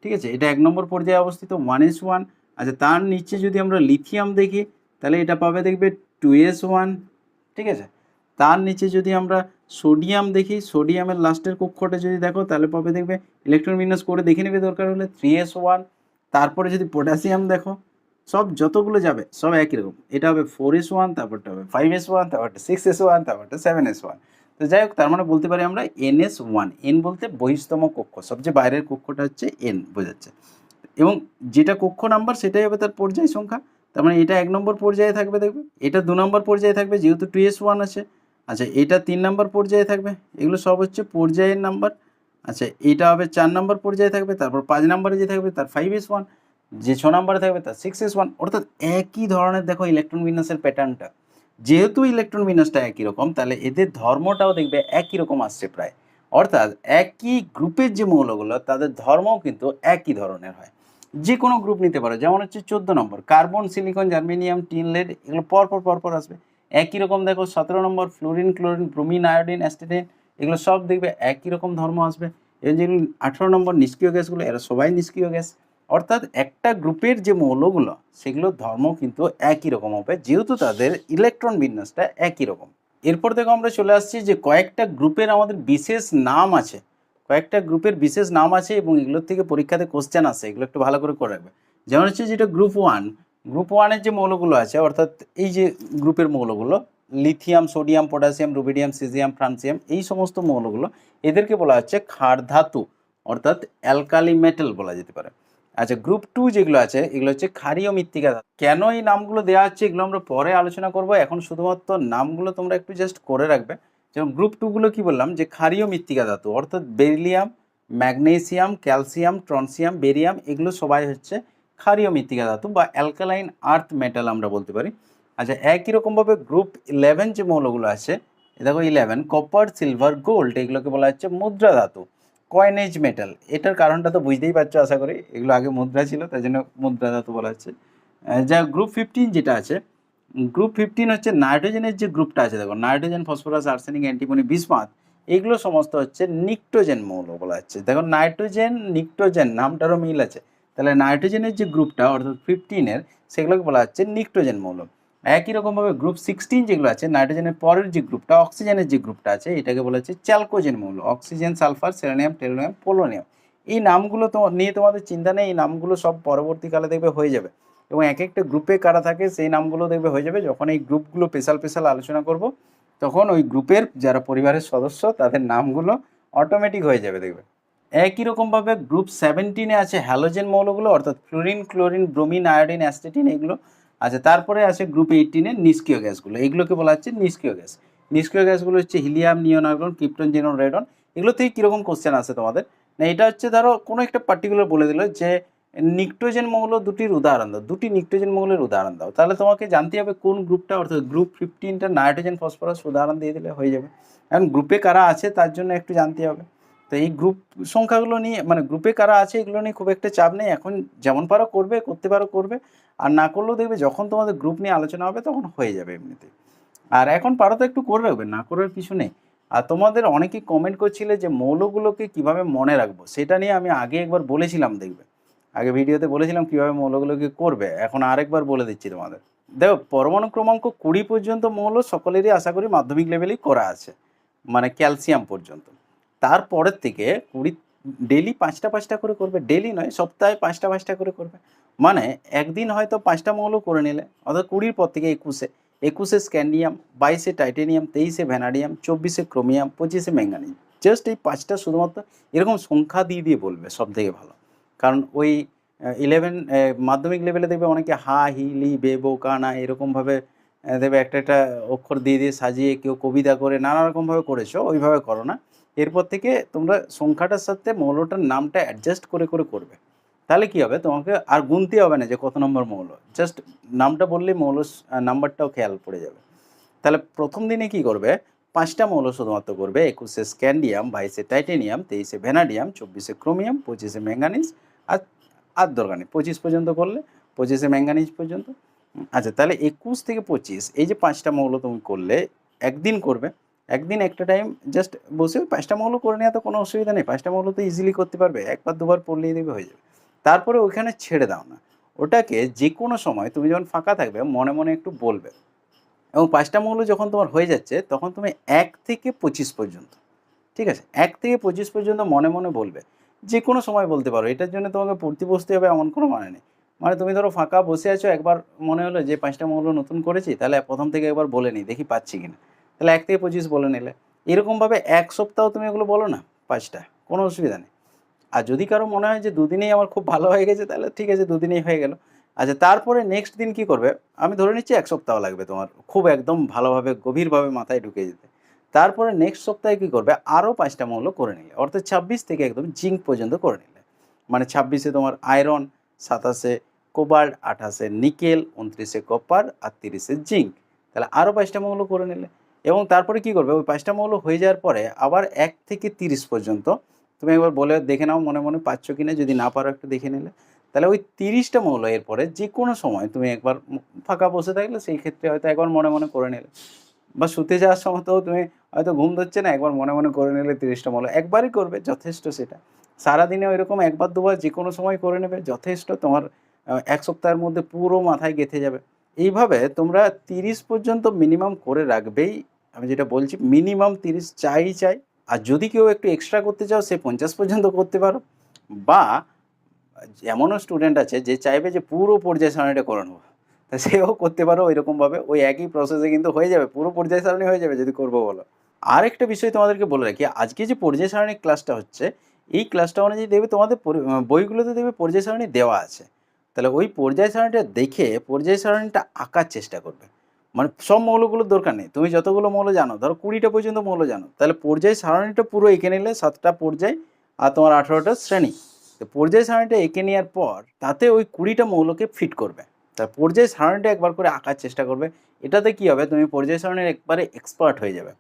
[SPEAKER 1] ঠিক আছে, এটা 1 নম্বর পর্যায়ে অবস্থিত 1S1। আচ্ছা তার নিচে যদি আমরা লিথিয়াম দেখি, তাহলে এটা পাবে দেখবে 2S1, ঠিক আছে। তার নিচে যদি আমরা সোডিয়াম দেখি, সোডিয়ামের লাস্টের কক্ষটা যদি দেখো, তাহলে পাবে দেখবে, ইলেকট্রন বিন্যাস করে দেখে নেবে দরকার হলে, 3S1। তারপরে যদি পটাশিয়াম দেখো, সব যতগুলো যাবে সব একই রকম, এটা হবে 4S1, তারপরটা হবে 5S1, তারপরটা 6S1, তারপরটা 7S1। তো যাই হোক, তার মানে বলতে পারি আমরা NS1। এন বলতে বহিস্তম কক্ষ, সবচেয়ে বাইরের কক্ষটা হচ্ছে এন, বোঝাচ্ছে। এবং যেটা কক্ষ নাম্বার সেটাই হবে তার পর্যায় সংখ্যা। তার মানে এটা 1 নম্বর পর্যায়ে থাকবে দেখবে, এটা 2 নম্বর পর্যায়ে থাকবে যেহেতু 2S1 আছে। আচ্ছা এটা 3 নম্বর পর্যায়ে থাকবে, এগুলো সব হচ্ছে পর্যায়ের নাম্বার। আচ্ছা এটা হবে 4 নম্বর পর্যায়ে থাকবে, তারপর 5 নম্বরে যে থাকবে তার 5S1, যে 6 নম্বরে থাকবে তার 6S1, অর্থাৎ একই ধরনের দেখো ইলেকট্রন বিন্যাসের প্যাটার্নটা। যেহেতু ইলেকট্রন বিন্যাসটা একই রকম, তাহলে এদের ধর্মটাও দেখবে একই রকম আসছে প্রায়, অর্থাৎ একই গ্রুপের যে মৌলগুলো তাদের ধর্মও কিন্তু একই ধরনের হয়। যে কোনো গ্রুপ নিতে পারো, যেমন হচ্ছে 14 number carbon, silicon, germanium, tin, lead, এগুলো পরপর আসবে একই রকম। দেখো 17 number fluorine, chlorine, bromine, iodine, acetate, এগুলো সব দেখবে একই রকম ধর্ম আসবে। এবং যেগুলো 18 নম্বর নিষ্ক্রিয় গ্যাসগুলো, এরা সবাই নিষ্ক্রিয় গ্যাস। অর্থাৎ একটা গ্রুপের যে মৌলগুলো সেগুলোর ধর্ম কিন্তু একই রকম হবে, যেহেতু তাদের ইলেকট্রন বিন্যাসটা একই রকম। এরপর দেখো আমরা চলে আসছি যে কয়েকটা গ্রুপের আমাদের বিশেষ নাম আছে। কয়েকটা গ্রুপের বিশেষ নাম আছে এবং এগুলোর থেকে পরীক্ষাতে কোশ্চেন আসে, এগুলো একটু ভালো করে রাখবে। যেমন হচ্ছে যেটা গ্রুপ 1, গ্রুপ 1-এর যে মৌলগুলো আছে অর্থাৎ এই যে গ্রুপের মৌলগুলো lithium, sodium, potassium, rubidium, caesium, francium, এই সমস্ত মৌলগুলো এদেরকে বলা হচ্ছে ক্ষার ধাতু অর্থাৎ অ্যালকালি মেটাল বলা যেতে পারে। আচ্ছা, গ্রুপ 2 যেগুলো আছে এগুলো হচ্ছে ক্ষারীয় মৃত্তিকা ধাতু। কেন এই নামগুলো দেওয়া হচ্ছে এগুলো আমরা পরে আলোচনা করব, এখন শুধুমাত্র নামগুলো তোমরা একটু জাস্ট করে রাখবে। যেমন গ্রুপ 2 গুলো কি বললাম যে ক্ষারীয় মৃত্তিকা ধাতু অর্থাৎ বেরিলিয়াম, ম্যাগনেসিয়াম, ক্যালসিয়াম, ট্রনসিয়াম, বেরিয়াম এগুলো সবাই হচ্ছে ক্ষারীয় মৃত্তিকা ধাতু বা অ্যালকালাইন আর্থ মেটাল আমরা বলতে পারি। আচ্ছা, একই রকমভাবে গ্রুপ 11 যে মৌলগুলো আছে দেখো 11 কপার, সিলভার, গোল্ড এগুলোকে বলা হচ্ছে মুদ্রা ধাতু, কয়েনেজ মেটাল। এটার কারণটা তো বুঝতেই পারছো আশা করি, এগুলো আগে মুদ্রা ছিল তাই জন্য মুদ্রা ধাতু বলা হচ্ছে। যা গ্রুপ 15 যেটা আছে, গ্রুপ 15 হচ্ছে নাইট্রোজেনের যে গ্রুপটা আছে দেখো nitrogen, phosphorus, arsenic, antimony, bismuth এগুলো সমস্ত হচ্ছে নিক্টোজেন মৌল বলা হচ্ছে। দেখো নাইট্রোজেন নিক্টোজেন নামটারও মিল আছে, তাহলে নাইট্রোজেনের যে গ্রুপটা অর্থাৎ 15-এর সেগুলোকে বলা হচ্ছে নিক্টোজেন মৌল। একই রকমভাবে গ্রুপ 16 যেগুলো আছে নাইট্রোজেনের পরের যে গ্রুপটা অক্সিজেনের যে গ্রুপটা আছে এটাকে বলা হচ্ছে চ্যালকোজেন মৌল, অক্সিজেন, সালফার, সেলেনিয়াম, টেলোনিয়াম, পোলোনিয়াম। এই নামগুলো তো নিয়ে তোমাদের চিন্তা নেই, এই নামগুলো সব পরবর্তীকালে দেখবে হয়ে যাবে এবং এক একটা গ্রুপে কারা থাকে সেই নামগুলো দেখবে হয়ে যাবে। যখন এই গ্রুপগুলো স্পেশাল স্পেশাল আলোচনা করব তখন ওই গ্রুপের যারা পরিবারের সদস্য তাদের নামগুলো অটোমেটিক হয়ে যাবে দেখবে। একই রকমভাবে গ্রুপ 17-এ আছে হ্যালোজেন মৌলগুলো অর্থাৎ ফ্লোরিন, ক্লোরিন, ব্রোমিন, আয়োডিন, অ্যাসিটিন এগুলো। আচ্ছা, তারপরে আছে গ্রুপ 18-এর নিষ্ক্রিয় গ্যাসগুলো, এগুলোকে বলা হচ্ছে নিষ্ক্রিয় গ্যাস। নিষ্ক্রিয় গ্যাসগুলো হচ্ছে হিলিয়াম, নিয়ন, আর্গন, ক্রিপ্টন, জেনন, রেডন। এগুলো থেকে কীরকম কোশ্চেন আছে তোমাদের না, এটা হচ্ছে ধরো কোনো একটা পার্টিকুলার বলে দিল যে নিক্টোজেন মৌল দুটির উদাহরণ দাও, দুটি নিক্টোজেন মৌলের উদাহরণ দাও, তাহলে তোমাকে জানতে হবে কোন গ্রুপটা অর্থাৎ গ্রুপ 15টা নাইট্রোজেন, ফসফরাস উদাহরণ দিয়ে দিলে হয়ে যাবে। এখন গ্রুপে কারা আছে তার জন্য একটু জানতে হবে। তো এই গ্রুপ সংখ্যাগুলো নিয়ে মানে গ্রুপে কারা আছে এগুলো নিয়ে খুব একটা চাপ নেই, এখন যেমন পারো করবে, করতে পারো করবে, আর না করলেও দেখবে যখন তোমাদের গ্রুপ নিয়ে আলোচনা হবে তখন হয়ে যাবে এমনিতে। আর এখন পারো তো একটু করে রাখবে, না করার কিছু নেই। আর তোমাদের অনেকেই কমেন্ট করছিলে যে মৌলগুলোকে কিভাবে মনে রাখবো, সেটা নিয়ে আমি আগে একবার বলেছিলাম, দেখবে আগে ভিডিওতে বলেছিলাম কীভাবে মৌলগুলোকে করবে, এখন আরেকবার বলে দিচ্ছি তোমাদের। দেখো পরমাণু ক্রমাঙ্ক 20 পর্যন্ত মৌল সকলেরই আশা করি মাধ্যমিক লেভেলেই করা আছে, মানে ক্যালসিয়াম পর্যন্ত। তারপরের থেকে 20 ডেলি 5টা 5টা করে করবে, ডেলি নয় সপ্তাহে 5টা 5টা করে করবে, মানে একদিন হয়তো 5টা মৌল করে নিলে অর্থাৎ 20-র পর থেকে 21-এ স্ক্যান্ডিয়াম, 22-এ টাইটেনিয়াম, 23-এ ভ্যানাডিয়াম, 24-এ ক্রোমিয়াম, 25-এ ম্যাঙ্গানিজ। জাস্ট এই 5টা শুধুমাত্র এরকম সংখ্যা দিয়ে দিয়ে বলবে, সব থেকে ভালো। কারণ ওই 11 মাধ্যমিক লেভেলে দেখবে অনেকে হা, হি, লি, বে, বো, কা, না এরকমভাবে দেখবে একটা একটা অক্ষর দিয়ে দিয়ে সাজিয়ে কেউ কবিতা করে নানা রকমভাবে করেছো, ওইভাবে করো না। এরপর থেকে তোমরা সংখ্যাটার সাথে মৌলটার নামটা অ্যাডজাস্ট করে করে করবে, তাহলে কী হবে তোমাকে আর গুনতে হবে না যে কত নম্বর মৌল, জাস্ট নামটা বললেই মৌল নাম্বারটাও খেয়াল পড়ে যাবে। তাহলে প্রথম দিনে কি করবে, 5টা মৌল শুধুমাত্র করবে, 21-এ স্ক্যান্ডিয়াম, 22-এ টাইটেনিয়াম, 23-এ ভ্যানাডিয়াম, 24-এ ক্রোমিয়াম, 25-এ ম্যাঙ্গানিজ, আর দরকার নেই 25 পর্যন্ত করলে, 25-এ ম্যাঙ্গানিজ পর্যন্ত। আচ্ছা, তাহলে 21 থেকে 25 এই যে 5টা মৌল তুমি করলে একদিন করবে, একদিন একটা টাইম জাস্ট বসে 5টা মৌল করে নেওয়া তো কোনো অসুবিধা নেই, 5টা মৌল তো ইজিলি করতে পারবে, একবার দুবার পড়লেই দেবে হয়ে যাবে। তারপরে ওইখানে ছেড়ে দাও না, ওটাকে যে কোনো সময় তুমি যখন ফাঁকা থাকবে মনে মনে একটু বলবে, এবং 5টা মৌল যখন তোমার হয়ে যাচ্ছে তখন তুমি 1 থেকে 25 পর্যন্ত, ঠিক আছে, 1 থেকে 25 পর্যন্ত মনে মনে বলবে, যে কোনো সময় বলতে পারো, এটার জন্য তোমাকে পড়তে বসতে হবে এমন কোনো মানে নেই। মানে তুমি ধরো ফাঁকা বসে আছো, একবার মনে হলো যে 5টা মৌল নতুন করেছি, তাহলে প্রথম থেকে একবার বলে নিই দেখি পাচ্ছি কিনা, তাহলে 1 থেকে 25 বলে নিলে। এরকমভাবে 1 সপ্তাহ তুমি এগুলো বলো না 5টা, কোনো অসুবিধা নেই। আর যদি কারো মনে হয় যে দুদিনেই আমার খুব ভালো হয়ে গেছে তাহলে ঠিক আছে, দুদিনেই হয়ে গেল। আচ্ছা, তারপরে নেক্সট দিন কি করবে, আমি ধরে নিচ্ছি 1 সপ্তাহ লাগবে তোমার খুব একদম ভালোভাবে গভীরভাবে মাথায় ঢুকে যেতে। তারপরে নেক্সট সপ্তাহে কী করবে, আরও 5টা মৌল করে নিলে, অর্থাৎ 26 থেকে একদম জিঙ্ক পর্যন্ত করে নিলে, মানে 26-এ তোমার আয়রন, 27-এ কোবাল্ট, 28-এ নিকেল, 29-এ কপার আর 30-এ জিঙ্ক, তাহলে আরও 5টা মৌল করে নিলে। এবং তারপরে কি করবে, ওই 5টা মৌল হয়ে যাওয়ার পরে আবার 1 থেকে 30 পর্যন্ত তুমি একবার বলে দেখে নাও মনে মনে পাচ্ছ কিনা, যদি না পারো একটু দেখে নিলে। তাহলে ওই 30টা মৌল এরপরে যে কোনো সময় তুমি একবার ফাঁকা বসে থাকলে সেই ক্ষেত্রে হয়তো একবার মনে মনে করে নিলে, বা শুতে যাওয়ার সময় তো তুমি হয়তো ঘুম ধরছে না, একবার মনে মনে করে নিলে 30টা মৌল, একবারই করবে যথেষ্ট সেটা। সারাদিনে ওইরকম একবার দুবার যে কোনো সময় করে নেবে যথেষ্ট, তোমার 1 সপ্তাহের মধ্যে পুরো মাথায় গেঁথে যাবে। এইভাবে তোমরা 30 পর্যন্ত মিনিমাম করে রাখবেই, আমি যেটা বলছি মিনিমাম 30 চাই চাই, আর যদি কেউ একটু এক্সট্রা করতে চাও সে 50 পর্যন্ত করতে পারো, বা এমনও স্টুডেন্ট আছে যে চাইবে যে পুরো পর্যায় সারণীটা করে নেবো, তা সেও করতে পারো ওইরকমভাবে, ওই একই প্রসেসে কিন্তু হয়ে যাবে, পুরো পর্যায় সারণী হয়ে যাবে যদি করবো বলো। আর একটা বিষয় তোমাদেরকে বলে রাখি, আজকে যে পর্যায় সারণী ক্লাসটা হচ্ছে, এই ক্লাসটা অনুযায়ী দেখবে তোমাদের বইগুলোতে দেখবে পর্যায় সারণী দেওয়া আছে। তাহলে ওই পর্যায় সারণীটা দেখে পর্যায় সারণীটা আঁকার চেষ্টা করবে। মানে সব মৌলগুলোর দরকার নেই, তুমি যতগুলো মৌল জানো, ধরো 20টা পর্যন্ত মৌল জানো, তাহলে পর্যায় সারণীটা পুরো এঁকে নিলে 7টা পর্যায় আর তোমার 18টা শ্রেণী। তো পর্যায় সারণীটা এঁকে নেওয়ার পর তাতে ওই 20টা মৌলকে ফিট করবে। তা পর্যায় সারণীটা একবার করে আঁকার চেষ্টা করবে, এটাতে কি হবে, তুমি পর্যায় সারণীর একবারে এক্সপার্ট হয়ে যাবে।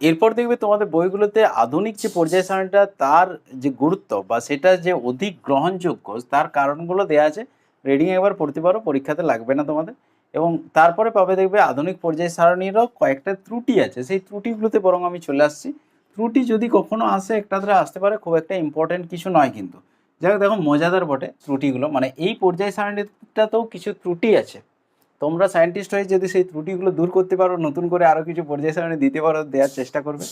[SPEAKER 1] এরপর দেখবে তোমাদের বইগুলোতে আধুনিক যে পর্যায় সারণীটা তার যে গুরুত্ব বা সেটা যে অধিক গ্রহণযোগ্য তার কারণগুলো দেওয়া আছে, রিডিং একবার পড়তে পারো, পরীক্ষাতে লাগবে না তোমাদের। এবং তারপরে পাবে দেখবে আধুনিক পর্যায় সারণীরও কয়েকটা ত্রুটি আছে, সেই ত্রুটিগুলোতে বরং আমি চলে আসছি। ত্রুটি যদি কখনো আসে একটা ধরে আসতে পারে, খুব একটা ইম্পর্টেন্ট কিছু নয় কিন্তু। যাই হোক, দেখো মজাদার বটে ত্রুটিগুলো, মানে এই পর্যায় সারণীটাতেও কিছু ত্রুটি আছে। তোমরা সায়েন্টিস্ট হয়ে যদি সেই ত্রুটিগুলো দূর করতে পারো, নতুন করে আরও কিছু পর্যায় সারণী দিতে পারো, দেওয়ার চেষ্টা করবে।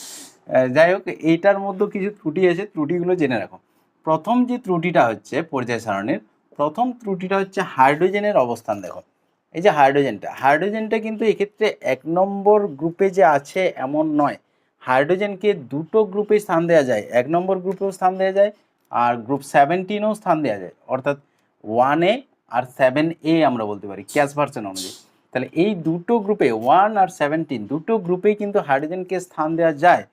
[SPEAKER 1] যাই হোক, এইটার মধ্যেও কিছু ত্রুটি আছে, ত্রুটিগুলো জেনে রাখো। প্রথম যে ত্রুটিটা হচ্ছে পর্যায় সারণীর, প্রথম ত্রুটিটা হচ্ছে হাইড্রোজেনের অবস্থান। দেখো এই যে হাইড্রোজেনটা কিন্তু এক্ষেত্রে 1 নম্বর গ্রুপে যে আছে এমন নয়। হাইড্রোজেনকে দুটো গ্রুপে স্থান দেওয়া যায়, 1 নম্বর গ্রুপেও স্থান দেওয়া যায় আর গ্রুপ 17ও স্থান দেওয়া যায়, অর্থাৎ 1A আর 7A আমরা বলতে পারি ক্যাশ ভার্সন অনুযায়ী। তাহলে এই দুটো গ্রুপে 1 আর 17 দুটো গ্রুপেই কিন্তু হাইড্রোজেনকে স্থান দেওয়া যায়,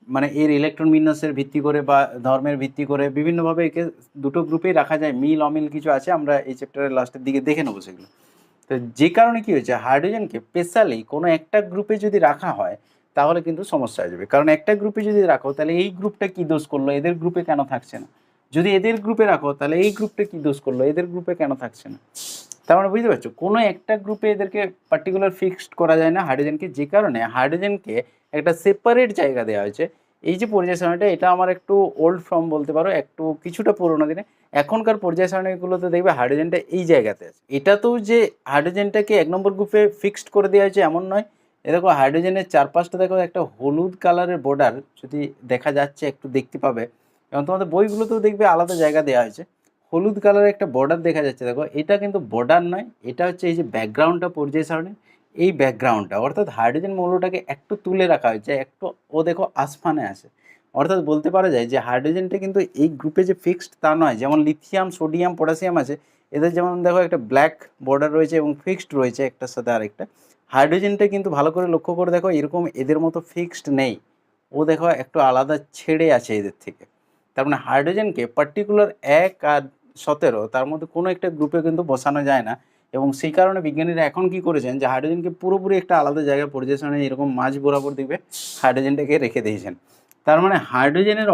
[SPEAKER 1] মানে এর ইলেকট্রন বিন্যাসের ভিত্তি করে বা ধর্মের ভিত্তি করে বিভিন্নভাবে একে দুটো গ্রুপেই রাখা যায়। মিল অমিল কিছু আছে, আমরা এই চ্যাপ্টারের লাস্টের দিকে দেখে নেবো সেগুলো। তো যে কারণে কি হয়েছে, হাইড্রোজেনকে স্পেশালি কোনো একটা গ্রুপে যদি রাখা হয় তাহলে কিন্তু সমস্যা হয়ে যাবে। কারণ একটা গ্রুপে যদি রাখো তাহলে এই গ্রুপটা কি দোষ করলো, এদের গ্রুপে কেন থাকছে না, যদি এদের গ্রুপে রাখো তাহলে এই গ্রুপটা কি দোষ করলো, এদের গ্রুপে কেন থাকছে না। তার মানে বুঝতে পারছো, কোনো একটা গ্রুপে এদেরকে পার্টিকুলার ফিক্সড করা যায় না হাইড্রোজেনকে, যে কারণে হাইড্রোজেনকে একটা সেপারেট জায়গা দেওয়া হয়েছে। এই যে পর্যায় সারণীটা, এটা আমার একটু ওল্ড ফর্ম বলতে পারো, একটু কিছুটা পুরোনো দিনে। এখনকার পর্যায় সারণীগুলোতে দেখবে হাইড্রোজেনটা এই জায়গাতে আছে। এটাতেও যে হাইড্রোজেনটাকে 1 নম্বর গ্রুপে ফিক্সড করে দেওয়া হয়েছে এমন নয়। এ দেখো হাইড্রোজেনের চারপাশটা দেখো একটা হলুদ কালারের বর্ডার যদি দেখা যাচ্ছে, একটু দেখতে পাবে, এবং তোমাদের বইগুলোতেও দেখবে আলাদা জায়গা দেওয়া হয়েছে, হলুদ কালারের একটা বর্ডার দেখা যাচ্ছে। দেখো এটা কিন্তু বর্ডার নয়, এটা হচ্ছে এই যে ব্যাকগ্রাউন্ডটা পর্যায় সারণীর, এই ব্যাকগ্রাউন্ডটা, অর্থাৎ হাইড্রোজেন মৌলটাকে একটু তুলে রাখা হয়েছে, একটু ও দেখো আসমানে আছে। অর্থাৎ বলতে পারা যায় যে হাইড্রোজেনটা কিন্তু এই গ্রুপে যে ফিক্সড তা নয়। যেমন লিথিয়াম, সোডিয়াম, পটাশিয়াম আছে, এদের যেমন দেখো একটা ব্ল্যাক বর্ডার রয়েছে এবং ফিক্সড রয়েছে একটার সাথে আরেকটা। হাইড্রোজেনটা কিন্তু ভালো করে লক্ষ্য করে দেখো এরকম এদের মতো ফিক্সড নেই, ও দেখো একটু আলাদা ছেড়ে আছে এদের থেকে। তার মানে হাইড্রোজেনকে পার্টিকুলার 1 আর 17 তার মধ্যে কোনো একটা গ্রুপে কিন্তু বসানো যায় না। এবং সেই কারণে বিজ্ঞানীরা এখন কি করেছেন, যে হাইড্রোজেনকে পুরোপুরি একটা আলাদা জায়গায় পর্যায় সারণী এরকম মাঝ বরাবর দেখবে হাইড্রোজেনটাকে রেখে দিয়েছেন। তার মানে হাইড্রোজেনের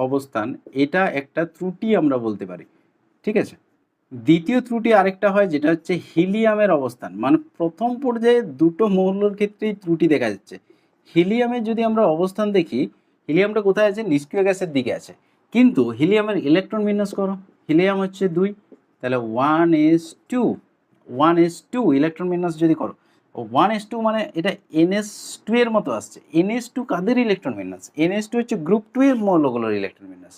[SPEAKER 1] অবস্থান এটা একটা ত্রুটি আমরা বলতে পারি, ঠিক আছে। দ্বিতীয় ত্রুটি আরেকটা হয়, যেটা হচ্ছে হিলিয়ামের অবস্থান। মানে প্রথম পর্যায়ে দুটো মৌলের ক্ষেত্রেই ত্রুটি দেখা যাচ্ছে। হিলিয়ামের যদি আমরা অবস্থান দেখি, হিলিয়ামটা কোথায় আছে, নিষ্ক্রিয় গ্যাসের দিকে আছে, কিন্তু হিলিয়ামের ইলেকট্রন বিন্যাস করো, হিলিয়াম হচ্ছে 2, তাহলে 1s2 ইলেকট্রন বিন্যাস যদি করো, 1s2 মানে এটা ns2 এর মতো আসছে। ns2 কাদের ইলেকট্রন বিন্যাস, ns2 হচ্ছে গ্রুপ 2 এর মৌলগুলোর ইলেকট্রন বিন্যাস।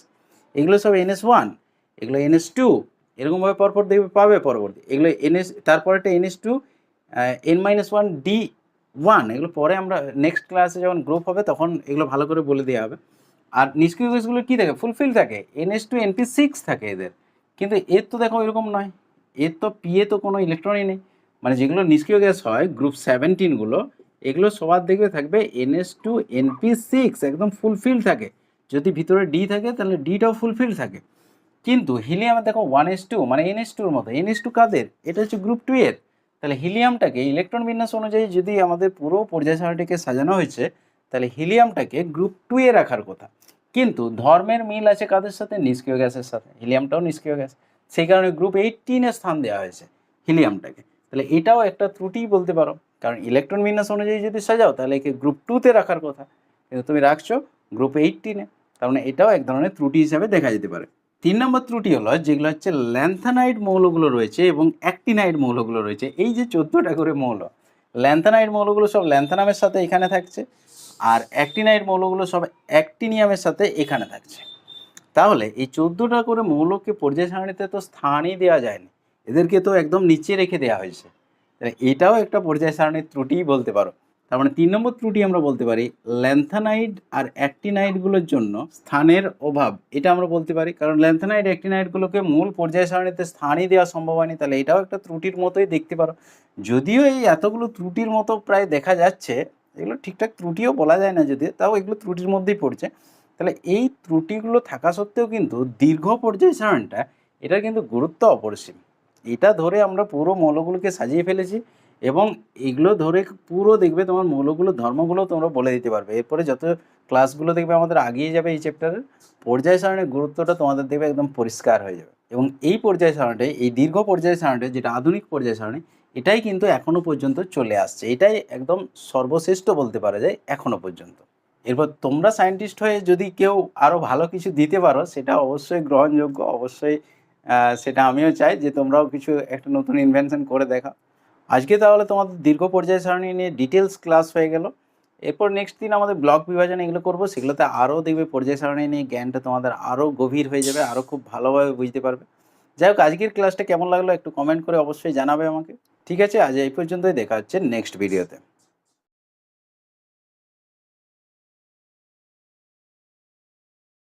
[SPEAKER 1] এগুলো সব ns1, এগুলো ns2, এরকমভাবে পরপর দেখবে পাবে পরবর্তী, এগুলো ns, তারপরেটা ns2 n-1 d1, এগুলো পরে আমরা নেক্সট ক্লাসে যখন গ্রুপ হবে তখন এগুলো ভালো করে বলে দেওয়া হবে। আর নিষ্ক্রিয় গ্যাসগুলো কী থাকে, ফুলফিল থাকে, ns2 np6 থাকে এদের, কিন্তু এর তো দেখো এরকম নয়, এর তো পিএ তো কোনো ইলেকট্রনই নেই। মানে যেগুলো নিষ্ক্রিয় গ্যাস হয় গ্রুপ 17গুলো, এগুলো সবার দেখবে থাকবে ns2 np6, একদম ফুলফিল থাকে। যদি ভিতরে ডি থাকে তাহলে ডিটাও ফুলফিল থাকে। কিন্তু হিলিয়ামে দেখো 1s2 মানে ns2 এর মতো, ns2 কাদের, এটা হচ্ছে গ্রুপ 2 এর। তাহলে হিলিয়ামটাকে ইলেকট্রন বিন্যাস অনুযায়ী যদি আমাদের পুরো পর্যায় সারণীটিকে সাজানো হয়েছে, তাহলে হিলিয়ামটাকে গ্রুপ 2 এ রাখার কথা। কিন্তু ধর্মের মিল আছে কাদের সাথে, নিষ্ক্রিয় গ্যাসের সাথে, হিলিয়ামটাও নিষ্ক্রিয় গ্যাস, সেই কারণে গ্রুপ 18 এ স্থান দেওয়া হয়েছে হিলিয়ামটাকে। তাহলে এটাও একটা ত্রুটি বলতে পারো, কারণ ইলেকট্রন বিন্যাস অনুযায়ী যদি সাজাও তাহলে একে গ্রুপ 2-তে রাখার কথা, কিন্তু তুমি রাখছো গ্রুপ 18-এ। তার মানে এটাও এক ধরনের ত্রুটি হিসাবে দেখা যেতে পারে। 3 নম্বর ত্রুটি হলো যেগুলো হচ্ছে ল্যান্থানাইড মৌলগুলো রয়েছে এবং অ্যাক্টিনাইড মৌলগুলো রয়েছে। এই যে 14টা করে মৌল, ল্যান্থানাইড মৌলগুলো সব ল্যান্থানামের সাথে এখানে থাকছে, আর অ্যাক্টিনাইড মৌলগুলো সব অ্যাক্টিনিয়ামের সাথে এখানে থাকছে। তাহলে এই 14টা করে মৌলকে পর্যায় সারণীতে তো স্থানই দেওয়া যায়নি, এদেরকে তো একদম নিচে রেখে দেওয়া হয়েছে। তাহলে এটাও একটা পর্যায় সারণীর ত্রুটিই বলতে পারো। তার মানে 3 নম্বর ত্রুটি আমরা বলতে পারি ল্যান্থানাইড আর অ্যাক্টিনাইডগুলোর জন্য স্থানের অভাব, এটা আমরা বলতে পারি। কারণ ল্যান্থানাইড অ্যাক্টিনাইডগুলোকে মূল পর্যায় সারণীতে স্থানই দেওয়া সম্ভব হয়নি, তাহলে এটাও একটা ত্রুটির মতোই দেখতে পারো। যদিও এই এতগুলো ত্রুটির মতো প্রায় দেখা যাচ্ছে, এগুলো ঠিকঠাক ত্রুটিও বলা যায় না যদিও, তাও এগুলো ত্রুটির মধ্যেই পড়ছে। তাহলে এই ত্রুটিগুলো থাকা সত্ত্বেও কিন্তু দীর্ঘ পর্যায় সারণটা এটার কিন্তু গুরুত্ব অপরিসীম। এটা ধরে আমরা পুরো মৌলগুলোকে সাজিয়ে ফেলেছি এবং এগুলো ধরে পুরো দেখবে তোমার মৌলগুলো ধর্মগুলো তোমরা বলে দিতে পারবে। এরপরে যত ক্লাসগুলো দেখবে আমাদের আগিয়ে যাবে এই চ্যাপ্টারের, পর্যায় সারণীর গুরুত্বটা তোমাদের দেখবে একদম পরিষ্কার হয়ে যাবে। এবং এই পর্যায় সারণীটাই, এই দীর্ঘ পর্যায় সারণীটা যেটা আধুনিক পর্যায় সারণী, এটাই কিন্তু এখনো পর্যন্ত চলে আসছে। এটাই একদম সর্বশ্রেষ্ঠ বলতে পারা যায় এখনো পর্যন্ত। এরপর তোমরা সায়েন্টিস্ট হয়ে যদি কেউ আরও ভালো কিছু দিতে পারো সেটা অবশ্যই গ্রহণযোগ্য, অবশ্যই সেটা আমিও চাই যে তোমরাও কিছু একটা নতুন ইনভেনশন করে দেখাও। আজকে তাহলে তোমাদের দীর্ঘ পর্যায় সারণী নিয়ে ডিটেলস ক্লাস হয়ে গেল। এরপর নেক্সট দিন আমাদের ব্লক বিভাজন এগুলো করবো, সেগুলোতে আরও দেখবে পর্যায় সারণী নিয়ে জ্ঞানটা তোমাদের আরও গভীর হয়ে যাবে, আরও খুব ভালোভাবে বুঝতে পারবে। যাই হোক, আজকের ক্লাসটা কেমন লাগলো একটু কমেন্ট করে অবশ্যই জানাবে আমাকে। ঠিক আছে, আজ এই পর্যন্তই, দেখা হচ্ছে নেক্সট ভিডিওতে।